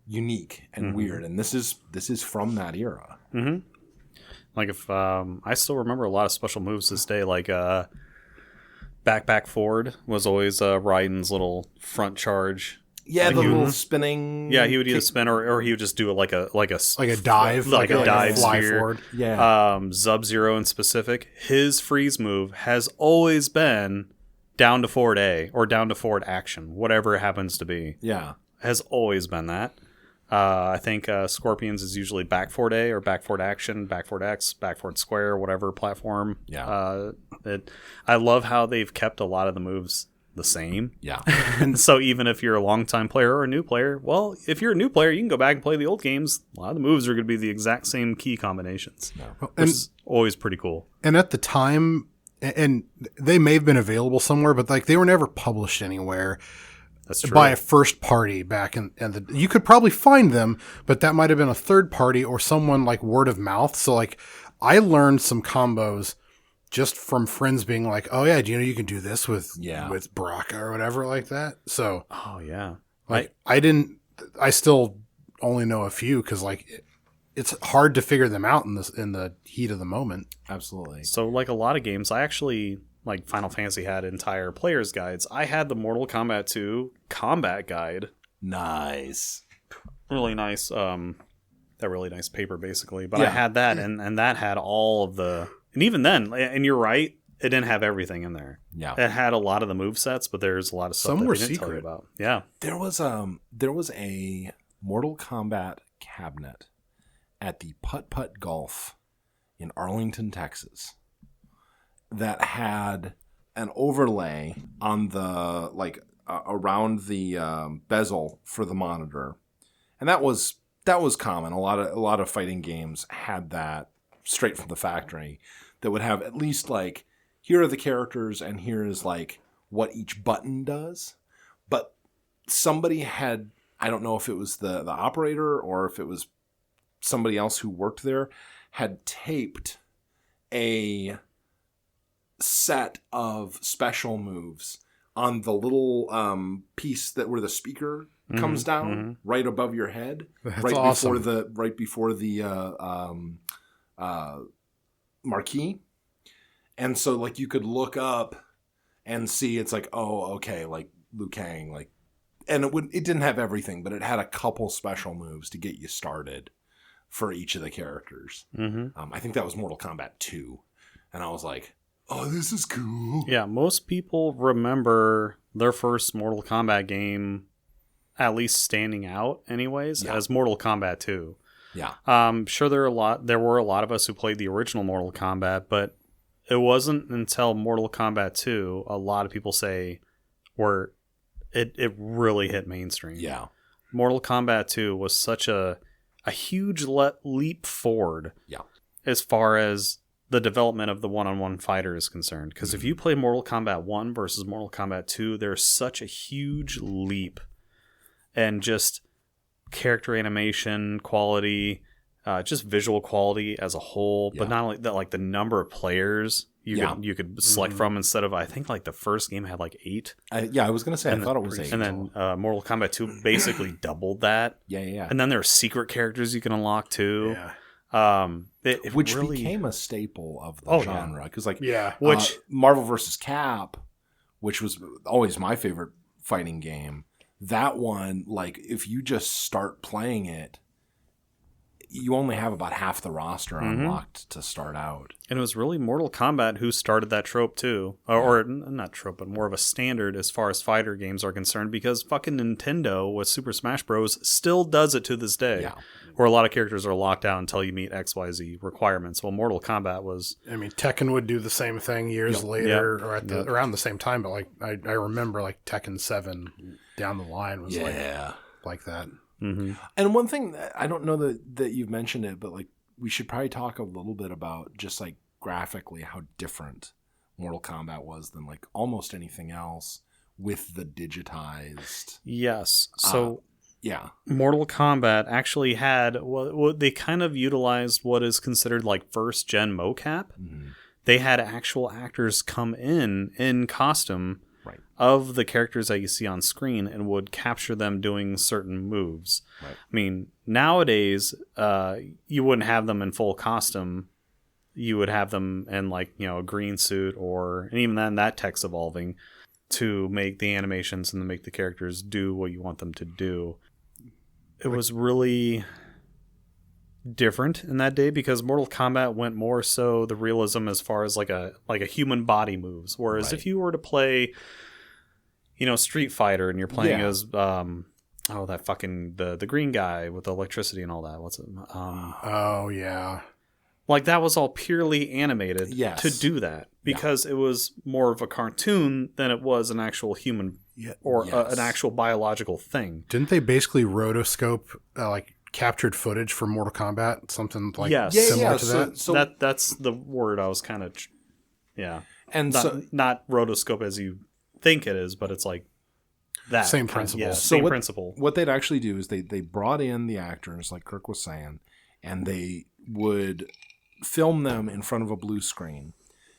unique and weird, and this is from that era. Mm-hmm. Like if I still remember a lot of special moves this day, like back forward was always Raiden's little front charge. Yeah, like the little spinning. Yeah, he would either spin or he would just do it like a dive, like a dive fly sphere. Forward. Yeah. Sub-Zero in specific, his freeze move has always been down to forward A or down to forward action, whatever it happens to be. Yeah, has always been that. I think Scorpions is usually back forward A or back forward action, back forward X, back forward square, whatever platform. Yeah. I love how they've kept a lot of the moves the same. Yeah. And so even if you're a longtime player or a new player, well, if you're a new player, you can go back and play the old games. A lot of the moves are going to be the exact same key combinations, which is always pretty cool. And at the time, and they may have been available somewhere, but like they were never published anywhere. That's true. By a first party back in you could probably find them, but that might have been a third party or someone like word of mouth. So like I learned some combos just from friends being like, "Oh yeah, do you know you can do this with Baraka or whatever like that?" So like I still only know a few because like it's hard to figure them out in the heat of the moment. Absolutely. So like a lot of games, I actually. Like Final Fantasy had entire player's guides. I had the Mortal Kombat 2 combat guide. Nice. Really nice. That really nice paper, basically. But I had that, and that had all of the... And even then, and you're right, it didn't have everything in there. Yeah. It had a lot of the movesets, but there's a lot of stuff Some that were we didn't secret. tell you about. Yeah. There was a Mortal Kombat cabinet at the Putt Putt Golf in Arlington, Texas, that had an overlay on the around the bezel for the monitor, and that was common. A lot of fighting games had that straight from the factory. That would have at least like, here are the characters and here is like what each button does. But somebody had, I don't know if it was the operator or if it was somebody else who worked there, had taped a set of special moves on the little piece that where the speaker comes down right above your head. That's right awesome. before the marquee. And so like you could look up and see it's like, oh, okay, like Liu Kang, like, and it didn't have everything, but it had a couple special moves to get you started for each of the characters. I think that was Mortal Kombat 2. And I was like, oh, this is cool. Yeah, most people remember their first Mortal Kombat game at least standing out anyways as Mortal Kombat 2. Yeah. Sure there were a lot of us who played the original Mortal Kombat, but it wasn't until Mortal Kombat 2 a lot of people say where it really hit mainstream. Yeah. Mortal Kombat 2 was such a huge leap forward. Yeah. As far as the development of the one-on-one fighter is concerned. Because if you play Mortal Kombat 1 versus Mortal Kombat 2, there's such a huge leap. And just character animation, quality, just visual quality as a whole. But not only that, like the number of players you could select from instead of, I think like the first game had like 8. I was going to say, I thought it was 8. And then Mortal Kombat 2 basically doubled that. Yeah. And then there are secret characters you can unlock too. Yeah. Which really became a staple of the genre because which Marvel vs. Cap, which was always my favorite fighting game, that one, like if you just start playing it, you only have about half the roster unlocked to start out. And it was really Mortal Kombat who started that trope too. Or not trope, but more of a standard as far as fighter games are concerned, because fucking Nintendo with Super Smash Bros. Still does it to this day. Yeah. Where a lot of characters are locked out until you meet XYZ requirements. Well, Mortal Kombat was... I mean, Tekken would do the same thing years later or at around the same time, but like I remember like Tekken 7 down the line was like that. Mm-hmm. And one thing that I don't know that you've mentioned it, but like we should probably talk a little bit about just like graphically how different Mortal Kombat was than like almost anything else with the digitized. Yes. So Mortal Kombat actually had they kind of utilized what is considered like first gen mocap. Mm-hmm. They had actual actors come in costume of the characters that you see on screen and would capture them doing certain moves. Right. I mean, nowadays, you wouldn't have them in full costume. You would have them in like, a green suit and even then that tech's evolving to make the animations and to make the characters do what you want them to do. It was really different in that day because Mortal Kombat went more so the realism as far as like a human body moves. Whereas if you were to play, Street Fighter and you're playing as that fucking the green guy with the electricity and all that. What's it? Like that was all purely animated to do that because it was more of a cartoon than it was an actual human an actual biological thing. Didn't they basically rotoscope captured footage for Mortal Kombat? Something like similar to that? So that's the word I was kind of... And not rotoscope as you think it is, but it's like that. Same principle. Same principle. What they'd actually do is they brought in the actors, like Kirk was saying, and they would film them in front of a blue screen.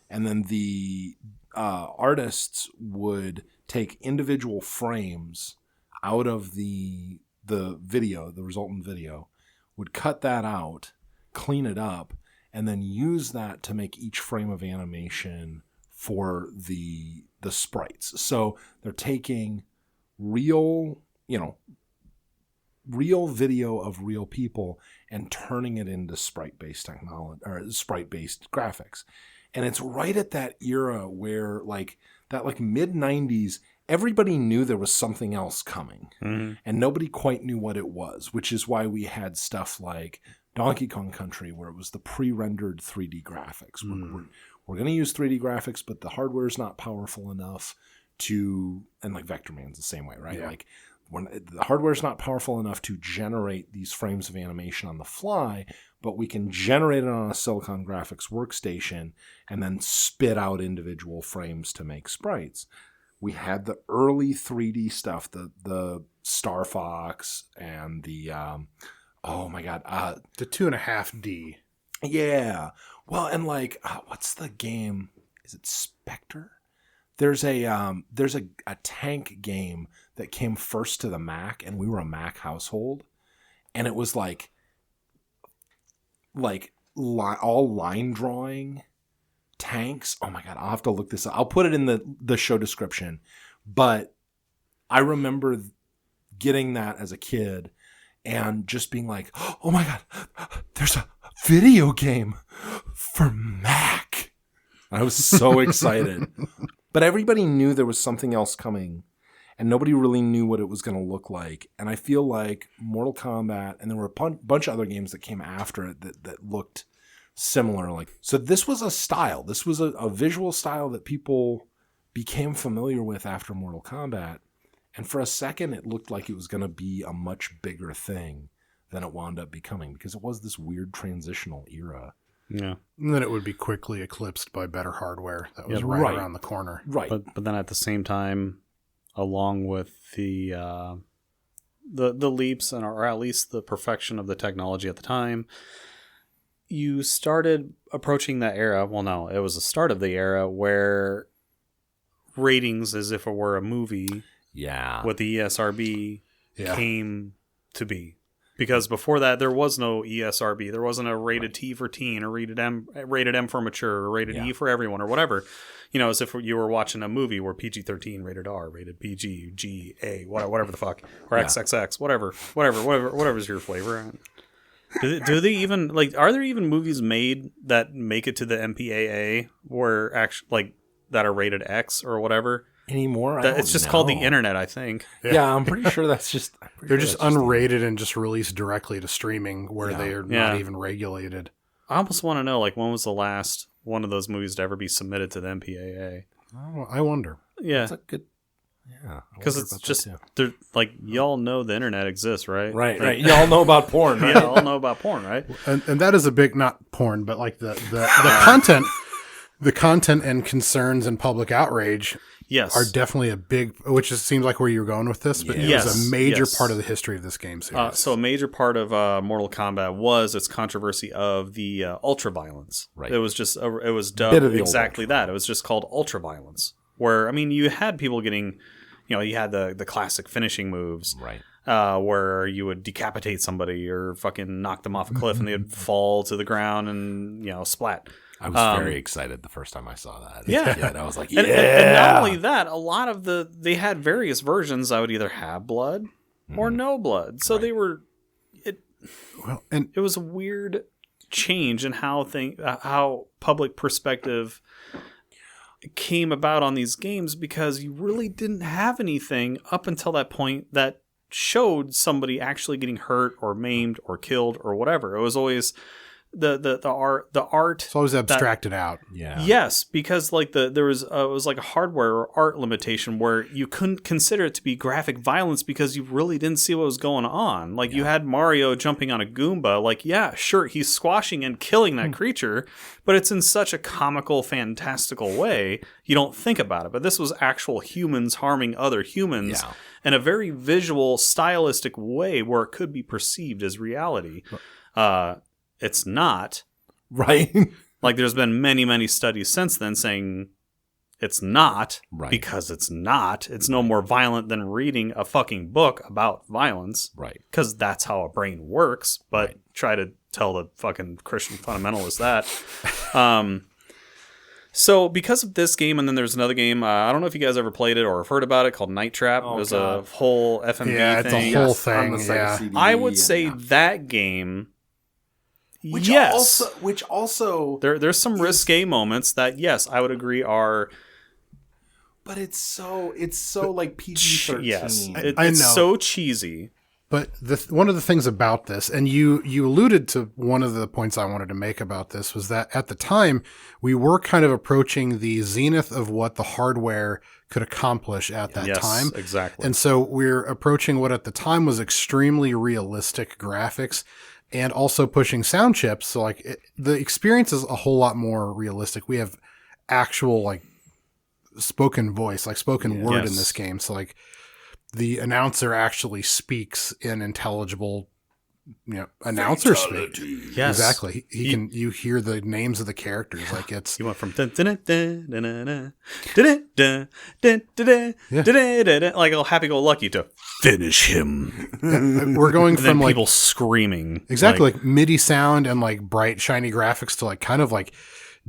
And then the artists would take individual frames out of the video, the resultant video, would cut that out, clean it up, and then use that to make each frame of animation for the sprites. So they're taking real video of real people and turning it into sprite-based technology or sprite-based graphics. And it's right at that era where mid-90s, everybody knew there was something else coming. Mm-hmm. And nobody quite knew what it was, which is why we had stuff like Donkey Kong Country, where it was the pre-rendered 3D graphics. We're going to use 3D graphics, but the hardware is not powerful enough to... And like Vector Man's the same way, right? Yeah. Like when the hardware is not powerful enough to generate these frames of animation on the fly, but we can generate it on a Silicon Graphics workstation and then spit out individual frames to make sprites. We had the early 3D stuff, the Star Fox and the... the 2.5D. Yeah. Well, and what's the game? Is it Spectre? There's a tank game that came first to the Mac, and we were a Mac household, and it was all line drawing tanks. Oh my God, I'll have to look this up. I'll put it in the show description. But I remember getting that as a kid and just being like, oh my God, there's a video game for Mac. I was so excited. But everybody knew there was something else coming, and nobody really knew what it was going to look like. And I feel like Mortal Kombat, and there were a bunch of other games that came after it that looked similar. So this was a style. This was a visual style that people became familiar with after Mortal Kombat. And for a second, it looked like it was going to be a much bigger thing than it wound up becoming, because it was this weird transitional era. Yeah. And then it would be quickly eclipsed by better hardware that was right around the corner. Right. But then at the same time, along with the leaps or at least the perfection of the technology at the time, you started approaching that era. Well, no, it was the start of the era where ratings, as if it were a movie, with the ESRB came to be. Because before that, there was no ESRB. There wasn't a rated T for teen, or rated M for mature, or rated E for everyone, or whatever. As if you were watching a movie where PG-13, rated R, rated PG, G, A, whatever the fuck, or XXX, whatever's your flavor. Do they even are there even movies made that make it to the MPAA where actually that are rated X or whatever? Anymore? It's just called the internet, I think. Yeah, I'm pretty sure that's just... They're just unrated and just released directly to streaming where they are not even regulated. I almost want to know, when was the last one of those movies to ever be submitted to the MPAA? Oh, I wonder. Yeah. That's a good... Yeah. Because it's just... y'all know the internet exists, right? Right. Y'all know about porn, right? Yeah, y'all know about porn, right? And that is a big... Not porn, but the content... the content and concerns and public outrage are definitely a big, which seems like where you're going with this, but it was a major part of the history of this game series. So a major part of Mortal Kombat was its controversy of the ultra-violence. Right. It was just, it was dubbed exactly that. It was just called ultra-violence, where, I mean, you had people getting, you know, you had the classic finishing moves. Right. Where you would decapitate somebody or fucking knock them off a cliff and they'd fall to the ground and, you know, splat. I was very excited the first time I saw that. Yeah. And I was like, and not only that, a lot of they had various versions. I would either have blood or no blood. So they were, it was a weird change in how public perspective came about on these games, because you really didn't have anything up until that point that showed somebody actually getting hurt or maimed or killed or whatever. It was always the art. It's always abstracted out. Yeah. Yes, because like there was it was like a hardware or art limitation where you couldn't consider it to be graphic violence because you really didn't see what was going on. Like you had Mario jumping on a Goomba. Like, yeah, sure, he's squashing and killing that creature, but it's in such a comical, fantastical way you don't think about it. But this was actual humans harming other humans in a very visual, stylistic way where it could be perceived as reality. It's not. Right. Like, there's been many, many studies since then saying it's not, because it's not. It's no more violent than reading a fucking book about violence. Right. Because that's how a brain works. But try to tell the fucking Christian fundamentalists that. So because of this game, and then there's another game, I don't know if you guys ever played it or have heard about it, called Night Trap. It was a whole FMV thing. Yeah, it's a whole thing. Yeah. I would say that game... Which also there's some risque moments that, yes, I would agree are, but it's so like PG-13. Yes, I it's know. so cheesy. But one of the things about this, and you alluded to one of the points I wanted to make about this, was that at the time we were kind of approaching the zenith of what the hardware could accomplish at that time. Exactly. And so we're approaching what at the time was extremely realistic graphics. And also pushing sound chips. So like the experience is a whole lot more realistic. We have actual like spoken voice, like spoken word in this game. So like the announcer actually speaks in intelligible, you know, announcer speak. Yes. Exactly. You hear the names of the characters. Like it's, you went from like a happy-go-lucky to finish him. We're going from like people screaming. Exactly. Like MIDI sound and like bright, shiny graphics to like kind of like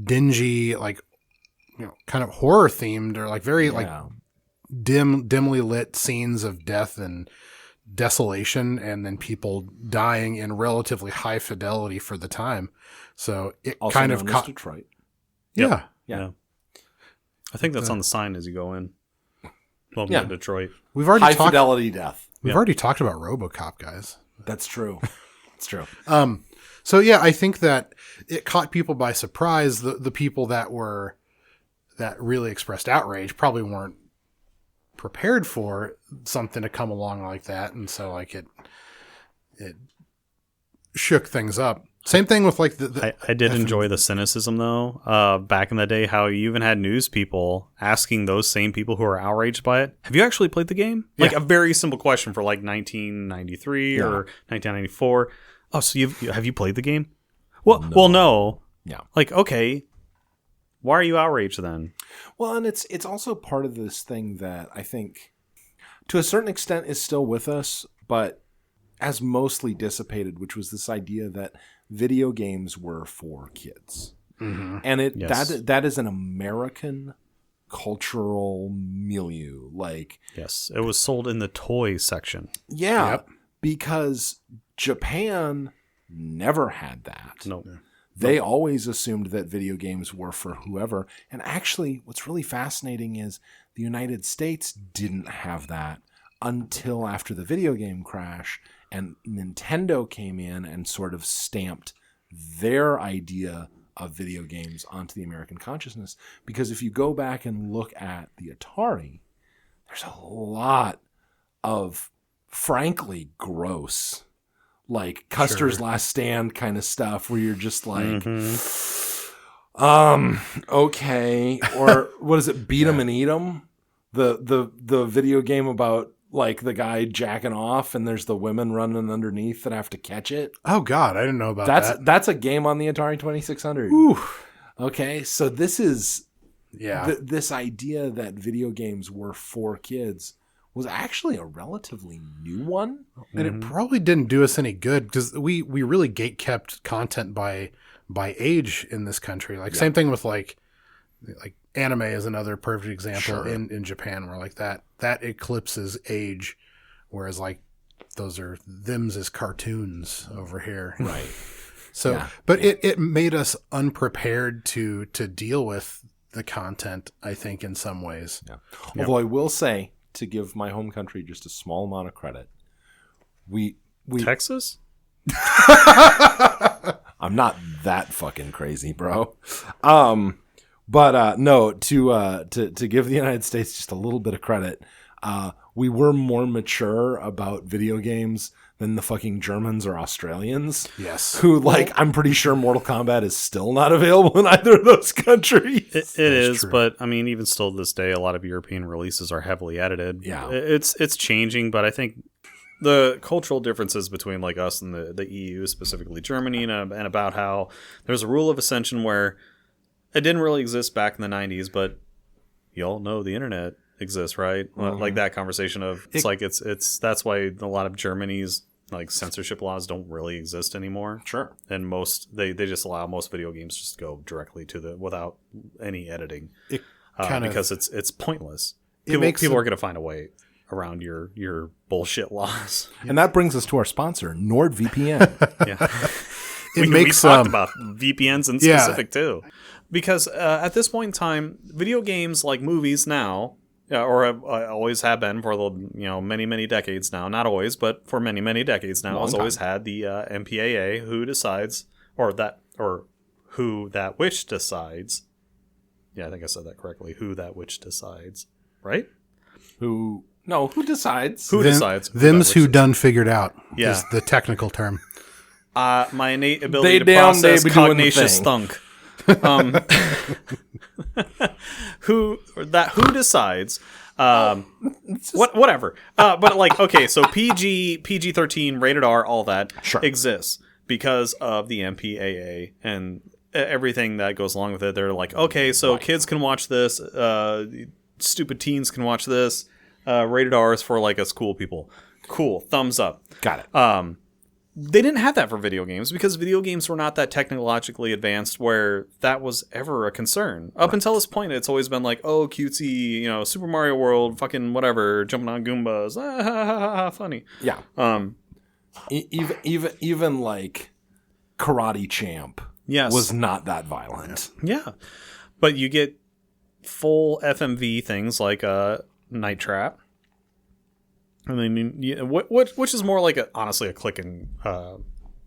dingy, like, you know, kind of horror themed or like very like dimly lit scenes of death and desolation, and then people dying in relatively high fidelity for the time. So it also kind of caught Detroit. Yeah. I think that's on the sign as you go in. Welcome to Detroit. We've already high fidelity death. We've already talked about RoboCop, guys. That's true. It's true. So yeah, I think that it caught people by surprise. The people that really expressed outrage probably weren't prepared for something to come along like that, and so like it shook things up. Same thing with like I did enjoy the cynicism though. Back in the day, how you even had news people asking those same people who are outraged by it, have you actually played the game? Like a very simple question for like 1993 or 1994. Oh, so have you played the game? Well, no. Yeah. Like, okay, why are you outraged then? Well, and it's also part of this thing that I think, to a certain extent, is still with us, but has mostly dissipated, which was this idea that video games were for kids. Mm-hmm. And that is an American cultural milieu. Like, yes, it was sold in the toy section. Yeah, because Japan never had that. No. They always assumed that video games were for whoever. And actually, what's really fascinating is the United States didn't have that until after the video game crash, and Nintendo came in and sort of stamped their idea of video games onto the American consciousness. Because if you go back and look at the Atari, there's a lot of, frankly, gross, like Custer's Last Stand kind of stuff where you're just like, Okay. Or what is it? Beat 'em and eat 'em. The video game about like the guy jacking off and there's the women running underneath that have to catch it. Oh God, I didn't know about that. That's a game on the Atari 2600. Ooh. Okay, so this is this idea that video games were for kids was actually a relatively new one, and it probably didn't do us any good because we really gatekept content by age in this country. Like same thing with like anime is another perfect example in Japan, where like that eclipses age, whereas like them's as cartoons over here, right? So, but it made us unprepared to deal with the content, I think, in some ways. Yeah. Although I will say, to give my home country just a small amount of credit, we Texas? I'm not that fucking crazy, bro. But no, to give the United States just a little bit of credit, we were more mature about video games than the fucking Germans or Australians. Yes. Who, like, I'm pretty sure Mortal Kombat is still not available in either of those countries. It is, true. But I mean, even still to this day, a lot of European releases are heavily edited. Yeah. It's changing, but I think the cultural differences between like us and the EU, specifically Germany, and about how there's a rule of ascension where it didn't really exist back in the 90s, but you all know the internet exists, right? Mm-hmm. Like that conversation of it's that's why a lot of Germany's like censorship laws don't really exist anymore. Sure. And most they just allow most video games just to go directly to without any editing. Because it's pointless. People are going to find a way around your bullshit laws. And that brings us to our sponsor, NordVPN. Yeah. We talked about VPNs in specific too. Because at this point in time, video games like movies now, or always have been for many, many decades now. Not always, but for many, many decades now, has always had the MPAA who decides, or who that which decides. Yeah, I think I said that correctly. Who that which decides, right? Who decides? Who decides? Them's who done figured out is the technical term. My innate ability to process cognacious thunk. Who decides whatever but like, okay, so PG-13 rated R, all that exists because of the MPAA and everything that goes along with it. They're like, okay, so kids can watch this, stupid teens can watch this, rated R is for like us cool people. Cool, thumbs up. Got it. They didn't have that for video games because video games were not that technologically advanced where that was ever a concern. Up until this point, it's always been like, oh, cutesy, Super Mario World, fucking whatever, jumping on Goombas, funny. Yeah. Even like Karate Champ was not that violent. Yeah. But you get full FMV things like Night Trap. I mean, which is more like honestly a click and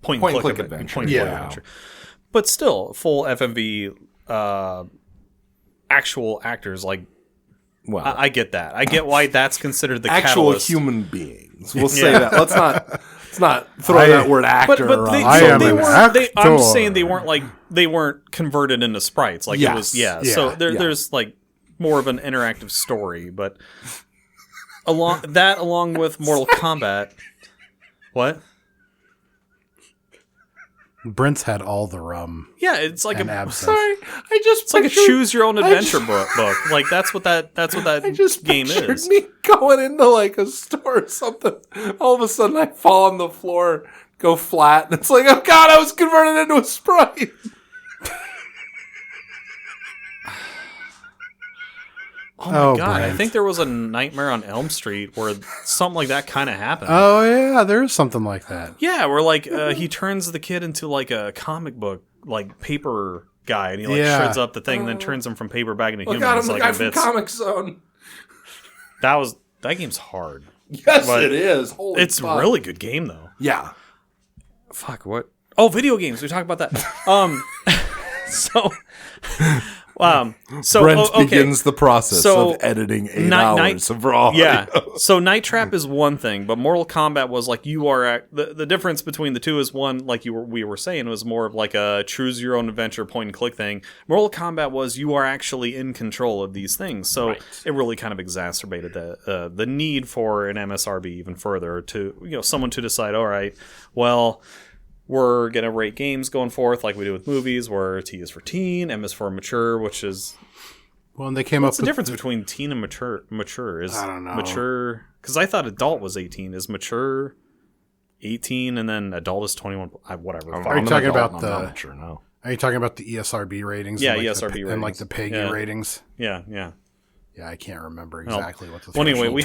point and click adventure. Adventure. But still, full FMV actual actors. Like, well, I get that. I get why that's considered the actual catalyst. Human beings. We'll say that. Let's not throw that word actor. But around. I'm just saying they weren't converted into sprites. Like it was. So there's like more of an interactive story, but. Along with Mortal Kombat. What? Brent's had all the rum. Yeah, it's like it's like a choose your own adventure book. Like that's what that game is. Me going into like a store or something. All of a sudden I fall on the floor, go flat, and it's like, oh god, I was converted into a sprite. Oh my god! Brent. I think there was a Nightmare on Elm Street where something like that kind of happened. Oh yeah, there's something like that. Yeah, where like he turns the kid into like a comic book like paper guy, and he like shreds up the thing, and then turns him from paper back into human. God, I'm the guy from Comic Zone. That game's hard. Yes, it is. Holy it's a really good game though. Yeah. Fuck what? Oh, video games. We talked about that. So. So Brent begins the process of editing 8 hours of raw. Yeah. So Night Trap is one thing, but Mortal Kombat was like you are the difference between the two is one, like we were saying, was more of like a choose your own adventure point and click thing. Mortal Kombat was you are actually in control of these things. So it really kind of exacerbated the need for an MSRB even further to someone to decide, all right, well, we're going to rate games going forth like we do with movies, where T is for teen, M is for mature, which is... Well, and they came What's the difference between teen and mature? Is I don't know. Mature... Because I thought adult was 18. Is mature 18 and then adult is 21? Whatever. Are you talking about the... Mature, no. Are you talking about the ESRB ratings? Yeah, and like ESRB ratings. And like the PEGI ratings? Yeah. Yeah, I can't remember exactly what the... Well, anyway, we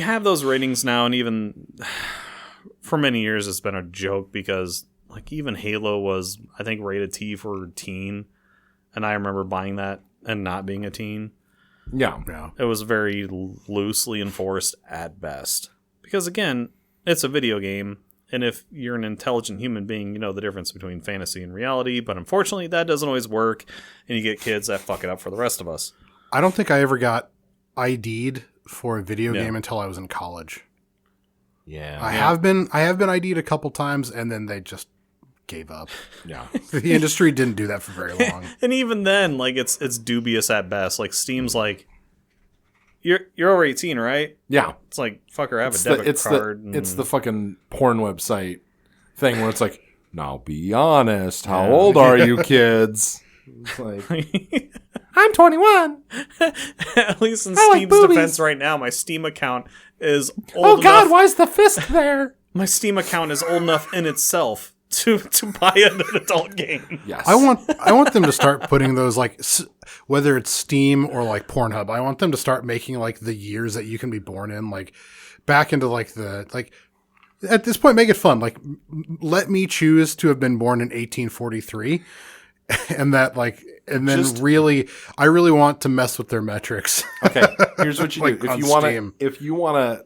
have those ratings now, and even... For many years, it's been a joke because, like, even Halo was, I think, rated T for teen, and I remember buying that and not being a teen. Yeah. It was very loosely enforced at best. Because, again, it's a video game, and if you're an intelligent human being, you know the difference between fantasy and reality, but unfortunately, that doesn't always work, and you get kids that fuck it up for the rest of us. I don't think I ever got ID'd for a video game until I was in college. Yeah, I have been ID'd a couple times, and then they just gave up. Yeah, the industry didn't do that for very long. And even then, like it's dubious at best. Like Steam's like, you're over 18, right? Yeah, it's like fucker, I have a debit card. It's the fucking porn website thing where it's like, now be honest, how old are you, kids? It's like, I'm 21. At least in Steam's defense right now, my Steam account is old enough. Oh God, why is the fist there? My Steam account is old enough in itself to buy an adult game. Yes. I want them to start putting those, like, whether it's Steam or like Pornhub, I want them to start making like the years that you can be born in, like back into like at this point, make it fun. Like, let me choose to have been born in 1843. And that, like, and then I really want to mess with their metrics. Okay, here's what you do. If you want to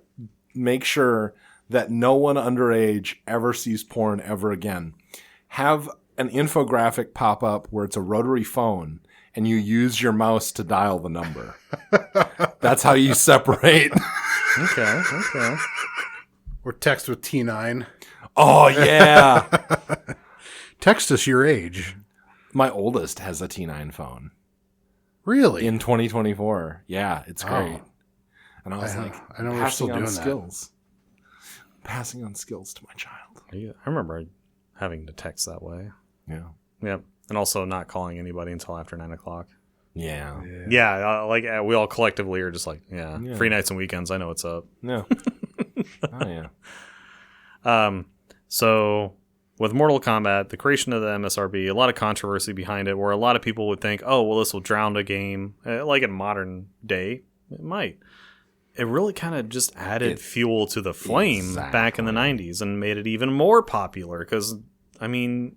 make sure that no one underage ever sees porn ever again, have an infographic pop up where it's a rotary phone and you use your mouse to dial the number. That's how you separate. Okay. Or text with T9. Oh, yeah. Text us your age. My oldest has a T9 phone. Really? In 2024. Yeah, it's great. And I was I know we're still doing skills. Passing on skills to my child. I remember having to text that way. Yeah. Yep. And also not calling anybody until after 9 o'clock. Yeah. Like we all collectively are just like, free nights and weekends. I know what's up. Yeah. Oh, yeah. So with Mortal Kombat, the creation of the MSRB, a lot of controversy behind it, where a lot of people would think, oh, well, this will drown a game. Like in modern day, it might. It really kind of just added fuel to the flame back in the 90s and made it even more popular because, I mean,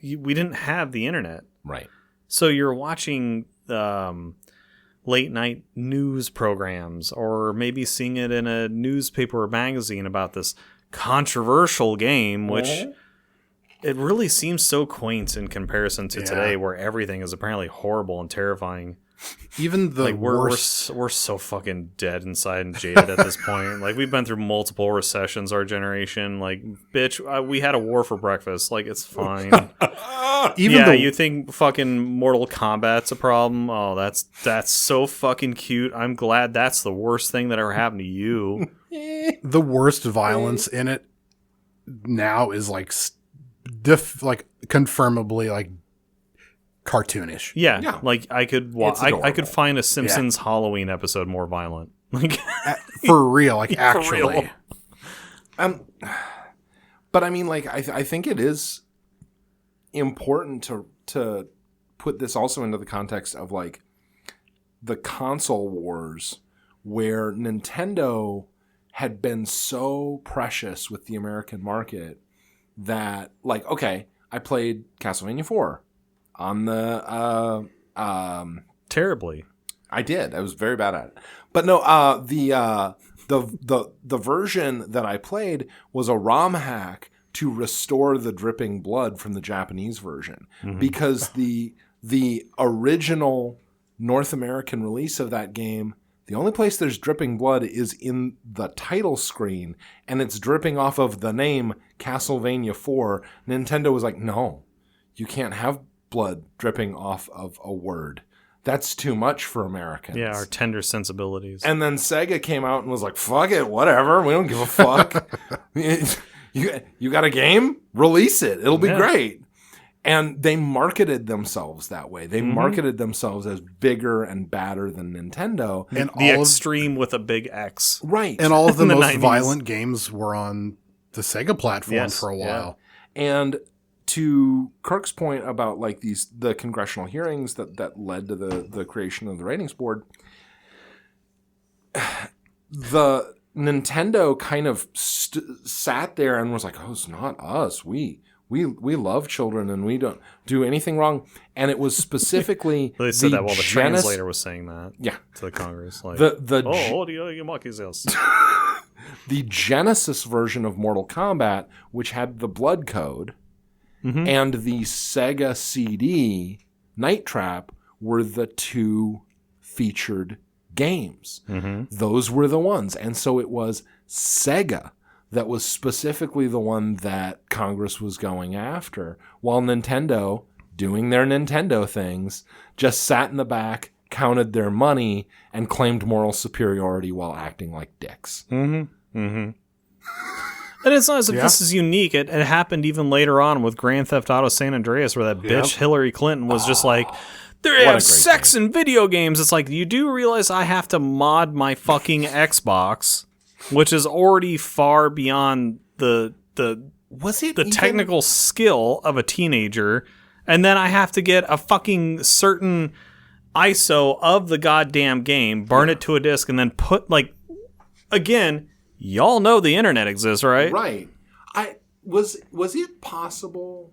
we didn't have the internet. Right. So you're watching late night news programs or maybe seeing it in a newspaper or magazine about this controversial game, which it really seems so quaint in comparison to today where everything is apparently horrible and terrifying. Even the we're so fucking dead inside and jaded at this point. Like, we've been through multiple recessions, our generation. Like, bitch, we had a war for breakfast. Like, it's fine. You think fucking Mortal Kombat's a problem? Oh, that's so fucking cute. I'm glad that's the worst thing that ever happened to you. The worst violence in it now is like confirmably like cartoonish. Yeah. Like I could find a Simpsons Halloween episode more violent. Like for real, like actually. But I mean, like I think it is important to put this also into the context of like the console wars, where Nintendo had been so precious with the American market that, like, okay, I played Castlevania 4 on the terribly. I did. I was very bad at it. But no, the version that I played was a ROM hack to restore the dripping blood from the Japanese version, because the the original North American release of that game, the only place there's dripping blood is in the title screen, and it's dripping off of the name Castlevania 4. Nintendo was like, no, you can't have blood dripping off of a word. That's too much for Americans. Yeah, our tender sensibilities. And then Sega came out and was like, fuck it, whatever. We don't give a fuck. You got a game? Release it. It'll be great. And they marketed themselves that way. They marketed themselves as bigger and badder than Nintendo. And the extreme with a big X. Right. And all of the most 90s. Violent games were on the Sega platform for a while. Yeah. And to Kirk's point about like the congressional hearings that led to the creation of the ratings board, the Nintendo kind of sat there and was like, oh, it's not us. We love children and we don't do anything wrong. And it was specifically they said that while the translator was saying that to the Congress. Like, the Genesis version of Mortal Kombat, which had the blood code, and the Sega CD Night Trap were the two featured games. Those were the ones. And so it was Sega that was specifically the one that Congress was going after, while Nintendo, doing their Nintendo things, just sat in the back, counted their money, and claimed moral superiority while acting like dicks. And it's not as if this is unique. It happened even later on with Grand Theft Auto San Andreas, where that bitch Hillary Clinton was just like, they have sex in video games. It's like, you do realize I have to mod my fucking Xbox, which is already far beyond the technical skill of a teenager, and then I have to get a fucking certain ISO of the goddamn game, burn it to a disc, and then put, like, again, y'all know the internet exists, right? Right. Was it possible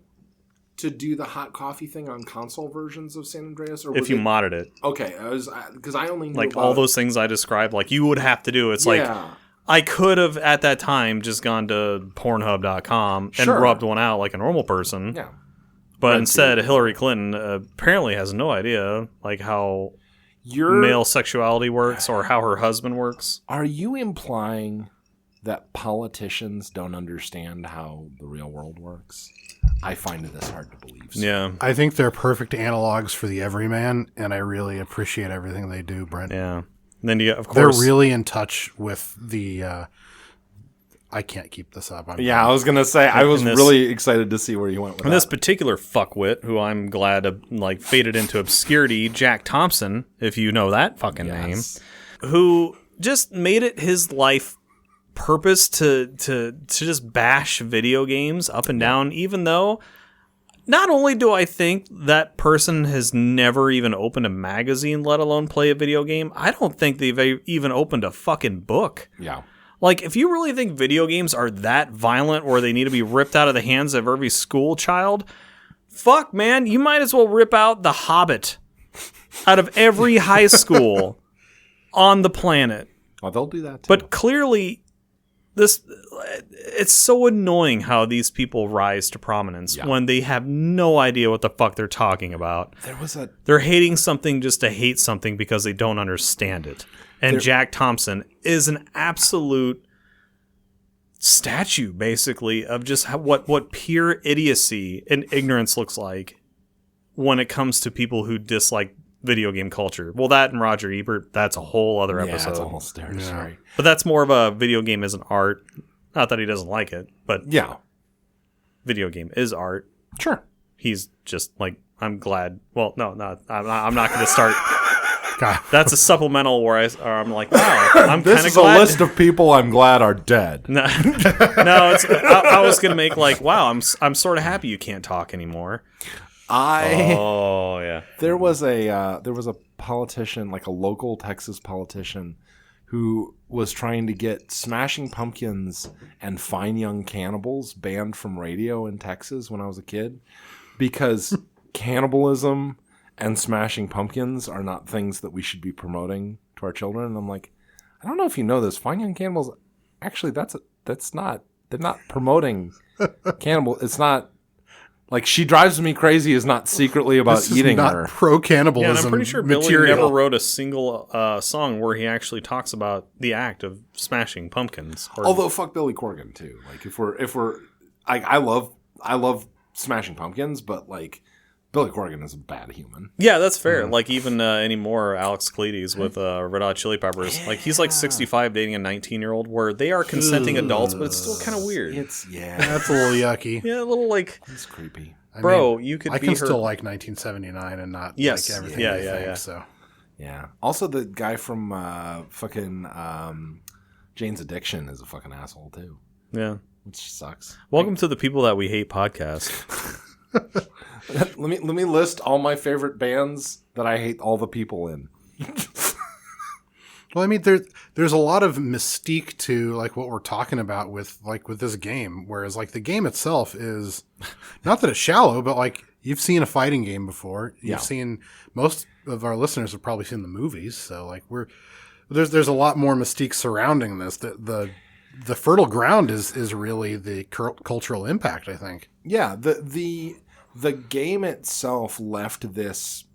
to do the hot coffee thing on console versions of San Andreas? Or if you modded it. Okay, because I only knew like all those things I described, like you would have to do. It's like I could have at that time just gone to Pornhub.com and rubbed one out like a normal person. Yeah. But instead, Hillary Clinton apparently has no idea like how male sexuality works or how her husband works. Are you implying that politicians don't understand how the real world works? I find it this hard to believe. So. Yeah. I think they're perfect analogs for the everyman, and I really appreciate everything they do, Brent. Yeah. And then of course, they're really in touch with the I can't keep this up. I was going to say, I was really excited to see where you went with that. This particular fuckwit, who I'm glad faded into obscurity, Jack Thompson, if you know that fucking name, who just made it his life purpose to just bash video games up and down, even though not only do I think that person has never even opened a magazine, let alone play a video game, I don't think they've even opened a fucking book. Yeah. Like, if you really think video games are that violent or they need to be ripped out of the hands of every school child, fuck, man, you might as well rip out The Hobbit out of every high school on the planet. Well, they'll do that too. But clearly, it's so annoying how these people rise to prominence when they have no idea what the fuck they're talking about. They're hating something just to hate something because they don't understand it. And Jack Thompson is an absolute statue, basically, of just what pure idiocy and ignorance looks like when it comes to people who dislike video game culture. Well, that and Roger Ebert, that's a whole other episode. Yeah, that's a whole story. Yeah. But that's more of a video game is an art. Not that he doesn't like it, but video game is art. Sure. He's just like, I'm glad. Well, no, I'm not going to start. That's a supplemental where I'm like, wow, I'm kind of glad. This is a list of people I'm glad are dead. No, I was going to make like, wow, I'm sort of happy you can't talk anymore. There was a politician, like a local Texas politician, who was trying to get Smashing Pumpkins and Fine Young Cannibals banned from radio in Texas when I was a kid, because cannibalism and Smashing Pumpkins are not things that we should be promoting to our children. And I'm like, I don't know if you know this, Fine Young Cannibals, actually they're not promoting cannibal. It's not Like, She Drives Me Crazy is not secretly about this eating is not her. pro-cannibalism. Yeah, and I'm pretty sure Billy material. never wrote a single song where he actually talks about the act of smashing pumpkins. Although, fuck Billy Corgan too. Like, if we're, I love Smashing Pumpkins, but like, Billy Corgan is a bad human. Yeah, that's fair. Like, even anymore, Alex Cleides with Red Hot Chili Peppers. Like, he's like 65 dating a 19-year-old where they are consenting adults, but it's still kind of weird. That's a little yucky. Yeah, a little like... It's creepy. Bro, you could I be can her... still like 1979 and not like everything they think, so... Yeah. Also, the guy from fucking Jane's Addiction is a fucking asshole, too. Yeah. Which sucks. Welcome to the People That We Hate podcast. let me list all my favorite bands that I hate all the people in. Well, I mean, there's a lot of mystique to like what we're talking about with this game, whereas like the game itself is not that it's shallow, but like you've seen a fighting game before. You've seen, most of our listeners have probably seen the movies, so like there's a lot more mystique surrounding this. The fertile ground is really the cultural impact, I think. Yeah, the game itself left this.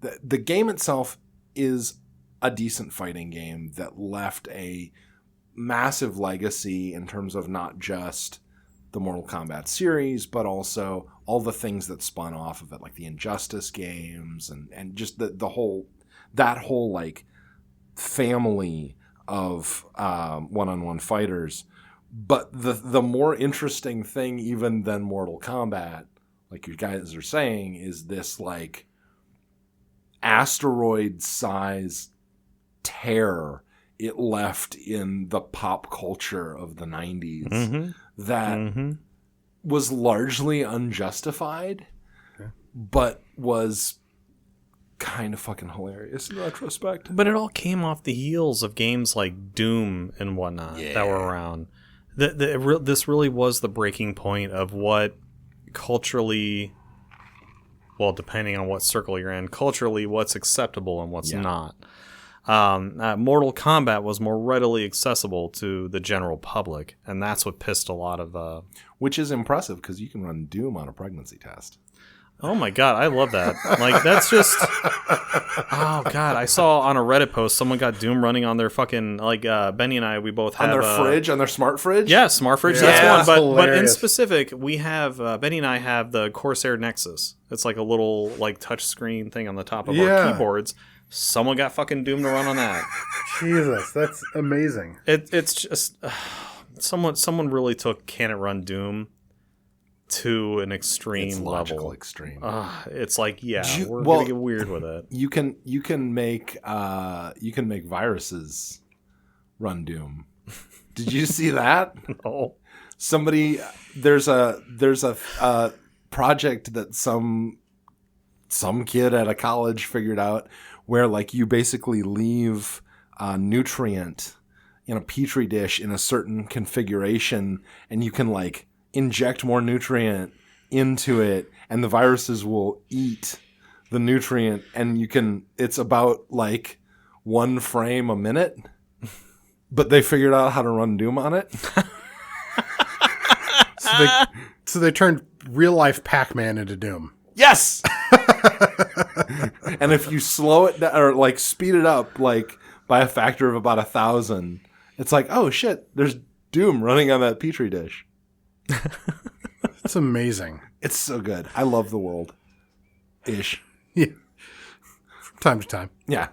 The game itself is a decent fighting game that left a massive legacy in terms of not just the Mortal Kombat series, but also all the things that spun off of it, like the Injustice games and just the whole like family of one-on-one fighters. But the more interesting thing even than Mortal Kombat, like you guys are saying, is this like asteroid-size tear it left in the pop culture of the 90s that was largely unjustified, but was kind of fucking hilarious in retrospect. But it all came off the heels of games like Doom and whatnot that were around. This really was the breaking point of what culturally, well, depending on what circle you're in, culturally what's acceptable and what's not. Mortal Kombat was more readily accessible to the general public, and that's what pissed a lot of... Which is impressive, because you can run Doom on a pregnancy test. Oh my god, I love that. Like, that's just... Oh god, I saw on a Reddit post, someone got Doom running on their fucking... Like, Benny and I, we both have... On their fridge? On their smart fridge? Yeah, smart fridge, that's one. But in specific, we have... Benny and I have the Corsair Nexus. It's like a little, like, touch screen thing on the top of our keyboards. Someone got fucking Doom to run on that. Jesus, that's amazing. It's just someone really took Can It Run Doom to an extreme it's level. Logical extreme. It's like, we're gonna get weird with it. You can make viruses run Doom. Did you see that? No. Somebody there's a project that some kid at a college figured out, where like you basically leave a nutrient in a petri dish in a certain configuration, and you can like inject more nutrient into it, and the viruses will eat the nutrient, and it's about like 1 frame a minute, but they figured out how to run Doom on it. So they turned real life Pac-Man into Doom. Yes. And if you slow it down or like speed it up like by a factor of about 1,000, it's like, oh shit, there's Doom running on that petri dish. It's amazing. It's so good. I love the world. Ish. Yeah. From time to time. Yeah.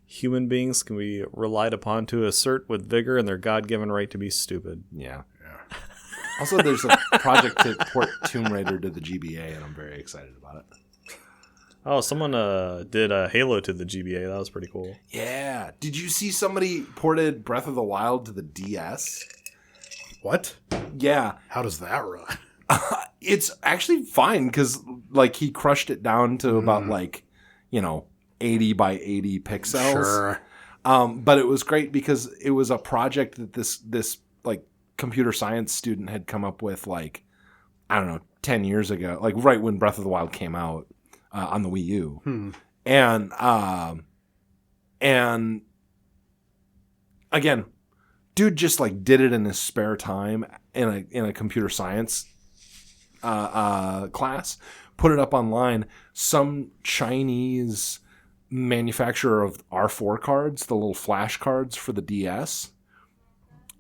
Human beings can be relied upon to assert with vigor and their God-given right to be stupid. Yeah. Also, there's a project to port Tomb Raider to the GBA, and I'm very excited about it. Oh, someone did Halo to the GBA. That was pretty cool. Yeah. Did you see somebody ported Breath of the Wild to the DS? What? Yeah. How does that run? It's actually fine, because like he crushed it down to about 80 by 80 pixels. Sure. But it was great because it was a project that this like computer science student had come up with, like, I don't know, 10 years ago, like right when Breath of the Wild came out on the Wii U. And again, dude just like did it in his spare time in a computer science class, put it up online. Some Chinese manufacturer of R4 cards, the little flash cards for the DS,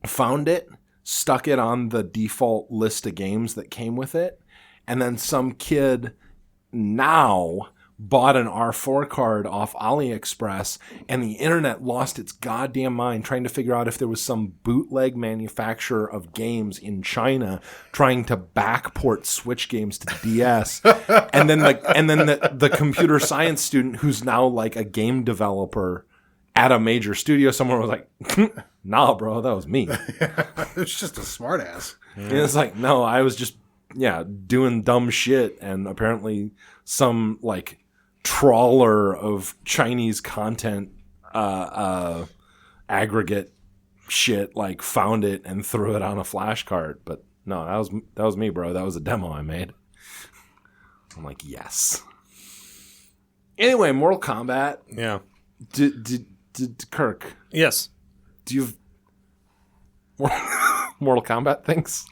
found it, stuck it on the default list of games that came with it, and then some kid now bought an R4 card off AliExpress, and the internet lost its goddamn mind trying to figure out if there was some bootleg manufacturer of games in China trying to backport Switch games to the DS. and then the computer science student who's now like a game developer at a major studio somewhere was like, nah, bro, that was me. It's just a smart ass. And it's like, no, I was just doing dumb shit, and apparently some like trawler of Chinese content aggregate shit like found it and threw it on a flash card. But no, that was me, bro. That was a demo I made. I'm like, yes. Anyway, Mortal Kombat. Yeah. Did Kirk? Yes. Do you have Mortal Kombat things?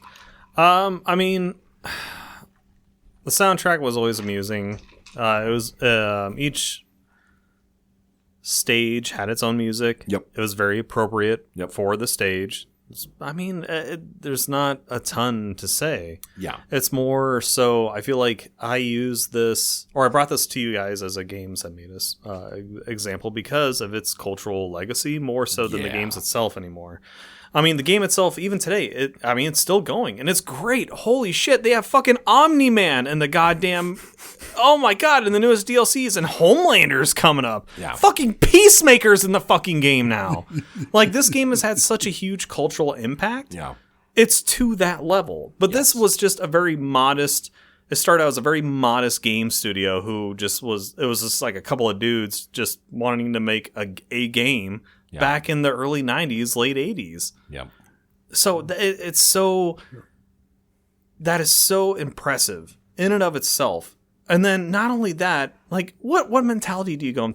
I mean, the soundtrack was always amusing. It was each stage had its own music. Yep. It was very appropriate for the stage. I mean, there's not a ton to say. Yeah. It's more so I feel like I use this, or I brought this to you guys as a Games That Made Us example because of its cultural legacy more so than the games itself anymore. I mean, the game itself, even today, it's still going, and it's great. Holy shit, they have fucking Omni-Man and the goddamn... Oh my god, and the newest DLCs, and Homelander's coming up. Yeah. Fucking Peacemaker's in the fucking game now. Like, this game has had such a huge cultural impact. Yeah. It's to that level. But this was just a very modest... It started out as a very modest game studio who just was... It was just like a couple of dudes just wanting to make a game... Yeah. Back in the early 90s, late 80s. Yeah. So it's so... That is so impressive in and of itself. And then not only that, like, what mentality do you go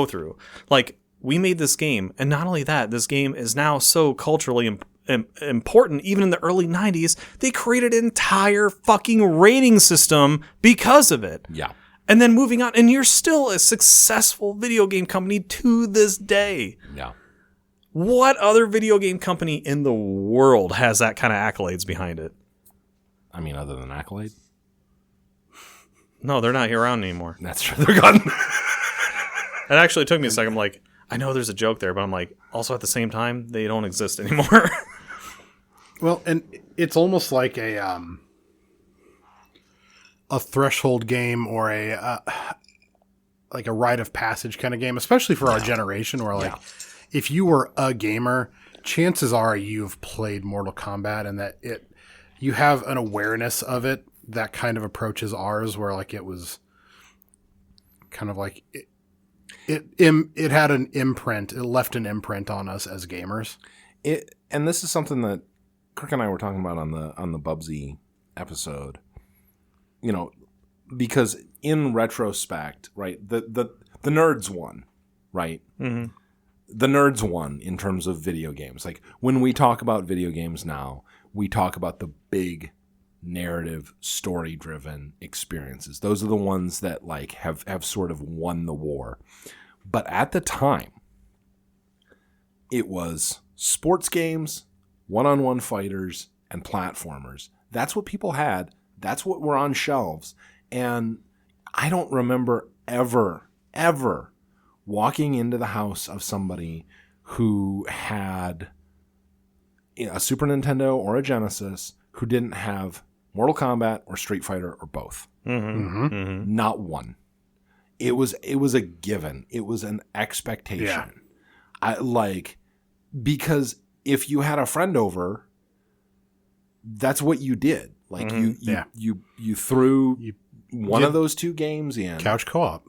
through? Like, we made this game, and not only that, this game is now so culturally important, even in the early 90s, they created an entire fucking rating system because of it. Yeah. And then moving on, and you're still a successful video game company to this day. Yeah. What other video game company in the world has that kind of accolades behind it? I mean, other than Accolade? No, they're not around anymore. That's true. They're gone. It actually took me a second. I'm like, I know there's a joke there, but I'm like, also at the same time, they don't exist anymore. Well, and it's almost like a threshold game or a rite of passage kind of game, especially for our generation, where like if you were a gamer, chances are you've played Mortal Kombat, and that you have an awareness of it that kind of approaches ours, where like it was kind of like it had an imprint, it left an imprint on us as gamers. And this is something that Kirk and I were talking about on the Bubsy episode. You know, because in retrospect, right, the nerds won, right? Mm-hmm. The nerds won in terms of video games. Like, when we talk about video games now, we talk about the big narrative, story-driven experiences. Those are the ones that like have sort of won the war. But at the time, it was sports games, one-on-one fighters, and platformers. That's what people had. That's what were on shelves. And I don't remember ever walking into the house of somebody who had a Super Nintendo or a Genesis who didn't have Mortal Kombat or Street Fighter or both. Mm-hmm. Mm-hmm. Not one. It was a given. It was an expectation. Yeah. Because if you had a friend over, that's what you did. Like, you threw one of those two games in. Couch co-op.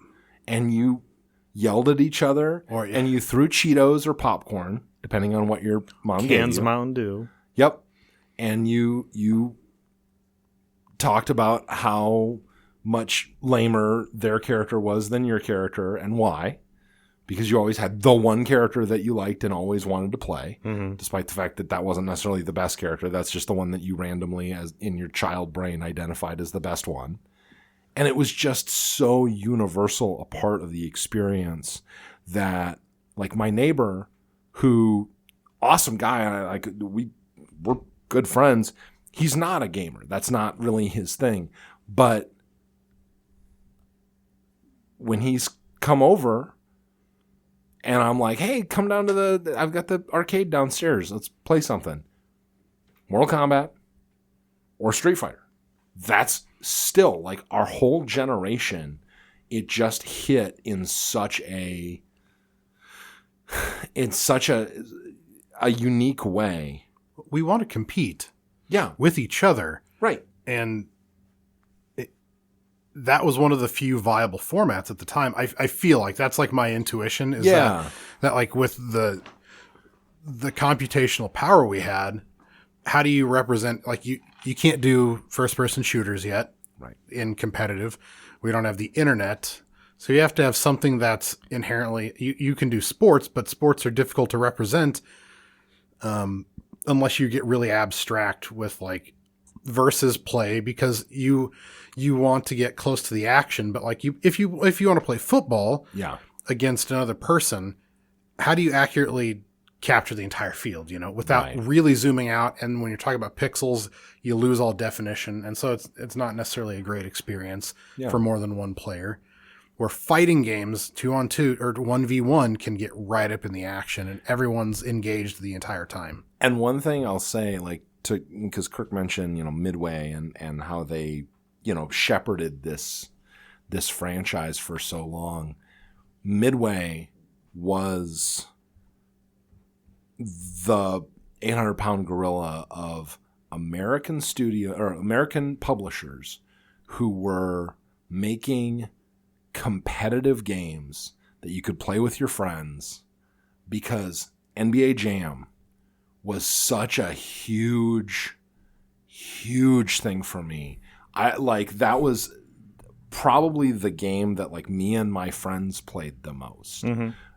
And you yelled at each other. And you threw Cheetos or popcorn, depending on what your mom gave you. Cans of Mountain Dew. Yep. And you talked about how much lamer their character was than your character and why. because you always had the one character that you liked and always wanted to play, despite the fact that that wasn't necessarily the best character. That's just the one that you randomly, as in your child brain, identified as the best one. And it was just so universal a part of the experience that, like, my neighbor, who, awesome guy, we're good friends. He's not a gamer. That's not really his thing. But when he's come over and I'm like, hey, come down to I've got the arcade downstairs. Let's play something. Mortal Kombat or Street Fighter. That's still, like, our whole generation, it just hit in such a unique way. We want to compete. Yeah. With each other. Right. And that was one of the few viable formats at the time. I feel like that's like my intuition is that like with the computational power we had, how do you represent, like you can't do first person shooters yet. Right. In competitive. We don't have the internet. So you have to have something that's inherently, you can do sports, but sports are difficult to represent unless you get really abstract with like versus play, because you want to get close to the action. But like if you want to play football against another person, how do you accurately capture the entire field, without really zooming out? And when you're talking about pixels, you lose all definition. And so it's not necessarily a great experience for more than one player. Where fighting games 2-on-2 or 1v1 can get right up in the action and everyone's engaged the entire time. And one thing I'll say, like, because Kirk mentioned, Midway and how they, shepherded this franchise for so long. Midway was the 800-pound gorilla of American publishers who were making competitive games that you could play with your friends, because NBA Jam was such a huge thing for me. That was probably the game that, like, me and my friends played the most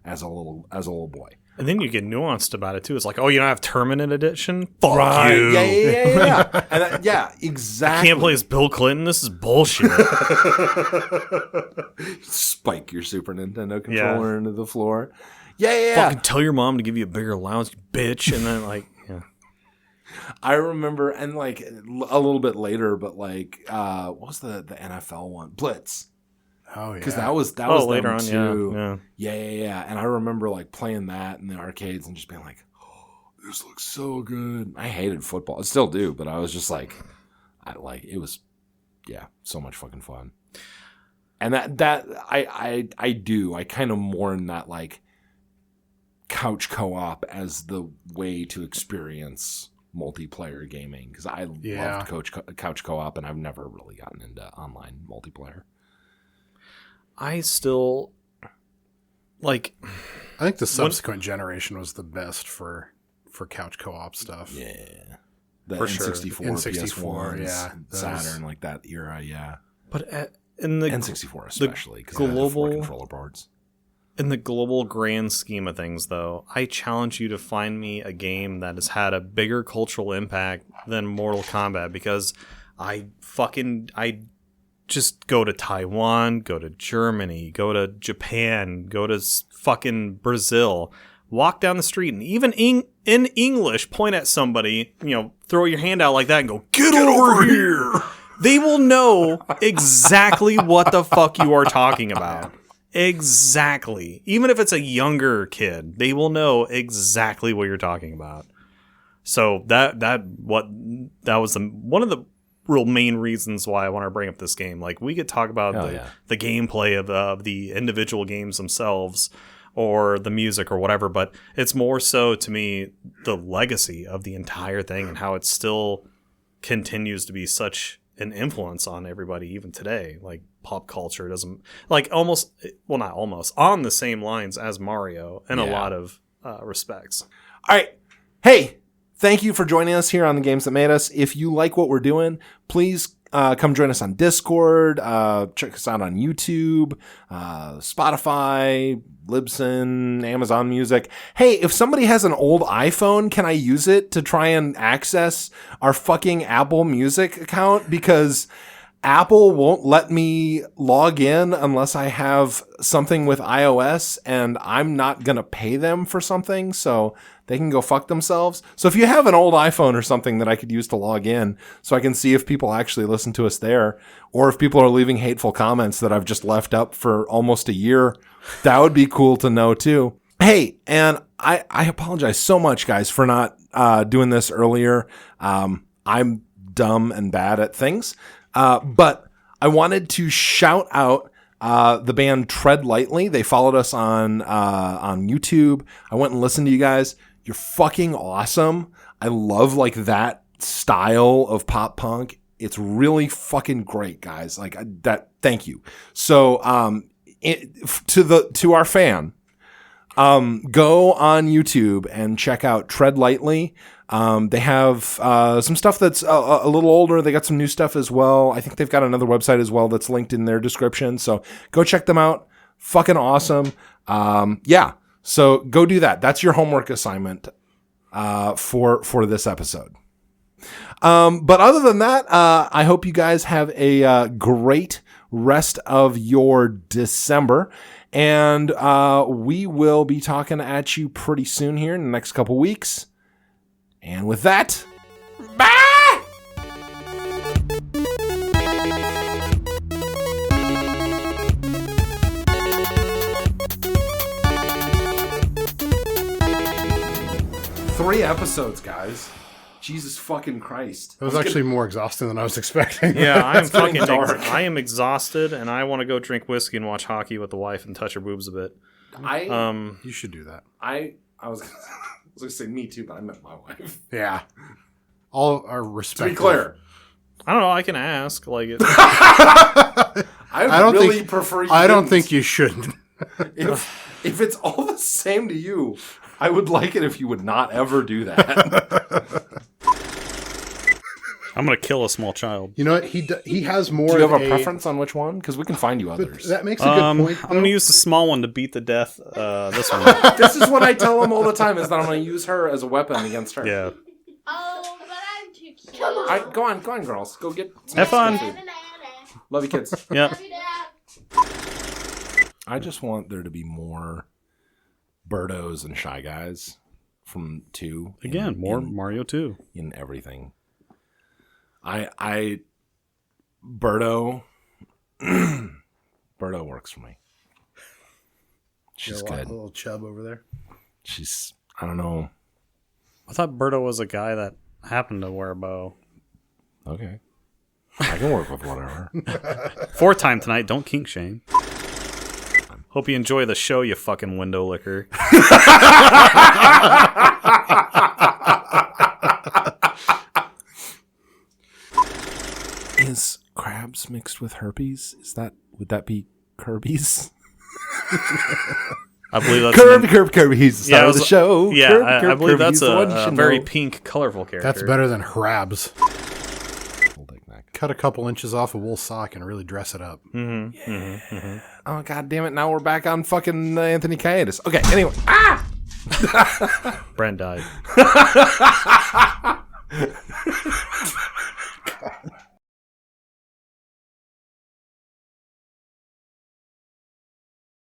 as a little boy. And then you get nuanced about it too. It's like, oh, you don't have Terminated Edition? Fuck you. Yeah. And exactly. I can't play as Bill Clinton. This is bullshit. Spike your Super Nintendo controller into the floor. Yeah. Fucking tell your mom to give you a bigger allowance, you bitch. And then, like, I remember, and like a little bit later, but like, what was the NFL one? Blitz. Oh yeah, because that was later on too. Yeah. And I remember like playing that in the arcades and just being like, "Oh, this looks so good." I hated football, I still do, but I was just like, it was, so much fucking fun. And that I kind of mourn that, like, couch co-op as the way to experience multiplayer gaming, because I loved couch co-op, and I've never really gotten into online multiplayer. I still like. I think the subsequent generation was the best for couch co-op stuff. Yeah, the for N64, sure. PS1, Saturn, like that era. Yeah, but in the N64 especially, because it had 4 controller boards. In the global grand scheme of things, though, I challenge you to find me a game that has had a bigger cultural impact than Mortal Kombat, because I just go to Taiwan, go to Germany, go to Japan, go to fucking Brazil, walk down the street, and even in English, point at somebody, throw your hand out like that and go, get over here! They will know exactly what the fuck you are talking about. Exactly. Even if it's a younger kid, they will know exactly what you're talking about. So that was one of the real main reasons why I want to bring up this game. Like, we could talk about the gameplay of the individual games themselves, or the music or whatever, but it's more so, to me, the legacy of the entire thing and how it still continues to be such an influence on everybody even today. Like, pop culture doesn't, like, not almost on the same lines as Mario in a lot of respects. All right. Hey, thank you for joining us here on The Games That Made Us. If you like what we're doing, please come join us on Discord. Check us out on YouTube, Spotify, Libsyn, Amazon Music. Hey, if somebody has an old iPhone, can I use it to try and access our fucking Apple Music account? Because Apple won't let me log in unless I have something with iOS, and I'm not going to pay them for something, so they can go fuck themselves. So if you have an old iPhone or something that I could use to log in so I can see if people actually listen to us there, or if people are leaving hateful comments that I've just left up for almost a year, that would be cool to know too. Hey, and I apologize so much, guys, for not doing this earlier. I'm dumb and bad at things. But I wanted to shout out the band Tread Lightly. They followed us on YouTube. I went and listened to you guys. You're fucking awesome. I love like that style of pop punk. It's really fucking great, guys. Like that. Thank you. So to our fan, go on YouTube and check out Tread Lightly. They have some stuff that's a little older. They got some new stuff as well. I think they've got another website as well that's linked in their description. So go check them out. Fucking awesome. Yeah. So go do that. That's your homework assignment for this episode. But other than that, I hope you guys have a great rest of your December. And we will be talking at you pretty soon here in the next couple weeks. And with that, bye! Three episodes, guys. Jesus fucking Christ. It was actually more exhausting than I was expecting. Yeah, I'm fucking dark. I am exhausted, and I want to go drink whiskey and watch hockey with the wife and touch her boobs a bit. You should do that. I was going to say me too, but I meant my wife. Yeah. All are respectful. To be clear. I don't know. I can ask. Like, I don't prefer you. I don't think you should. If it's all the same to you, I would like it if you would not ever do that. I'm going to kill a small child. You know what? He has more. Do you have a preference on which one? Because we can find you others. That makes a good point. I'm going to use the small one to beat the death. This one. This is what I tell him all the time, is that I'm going to use her as a weapon against her. Yeah. Oh, but I'm too cute. Go on, girls. Go get some Have fun. food. Love you, kids. Yeah. I just want there to be more Birdos and Shy Guys from 2. Again, more Mario 2. In everything. Birdo works for me. She's good. A little chub over there. She's, I don't know. I thought Berto was a guy that happened to wear a bow. Okay. I can work with whatever. Fourth time tonight, don't kink shame. Hope you enjoy the show, you fucking window licker. Is crabs mixed with herpes? Would that be Kirby's? I believe that's Kirby's the star of the show. Yeah, I Kirby's believe that's a a very pink, colorful character. That's better than Hrabs. Cut a couple inches off a wool sock and really dress it up. Mm-hmm. Yeah. Mm-hmm. Mm-hmm. Oh, god damn it. Now we're back on fucking Anthony Kiedis. Okay, anyway. Brent died. God.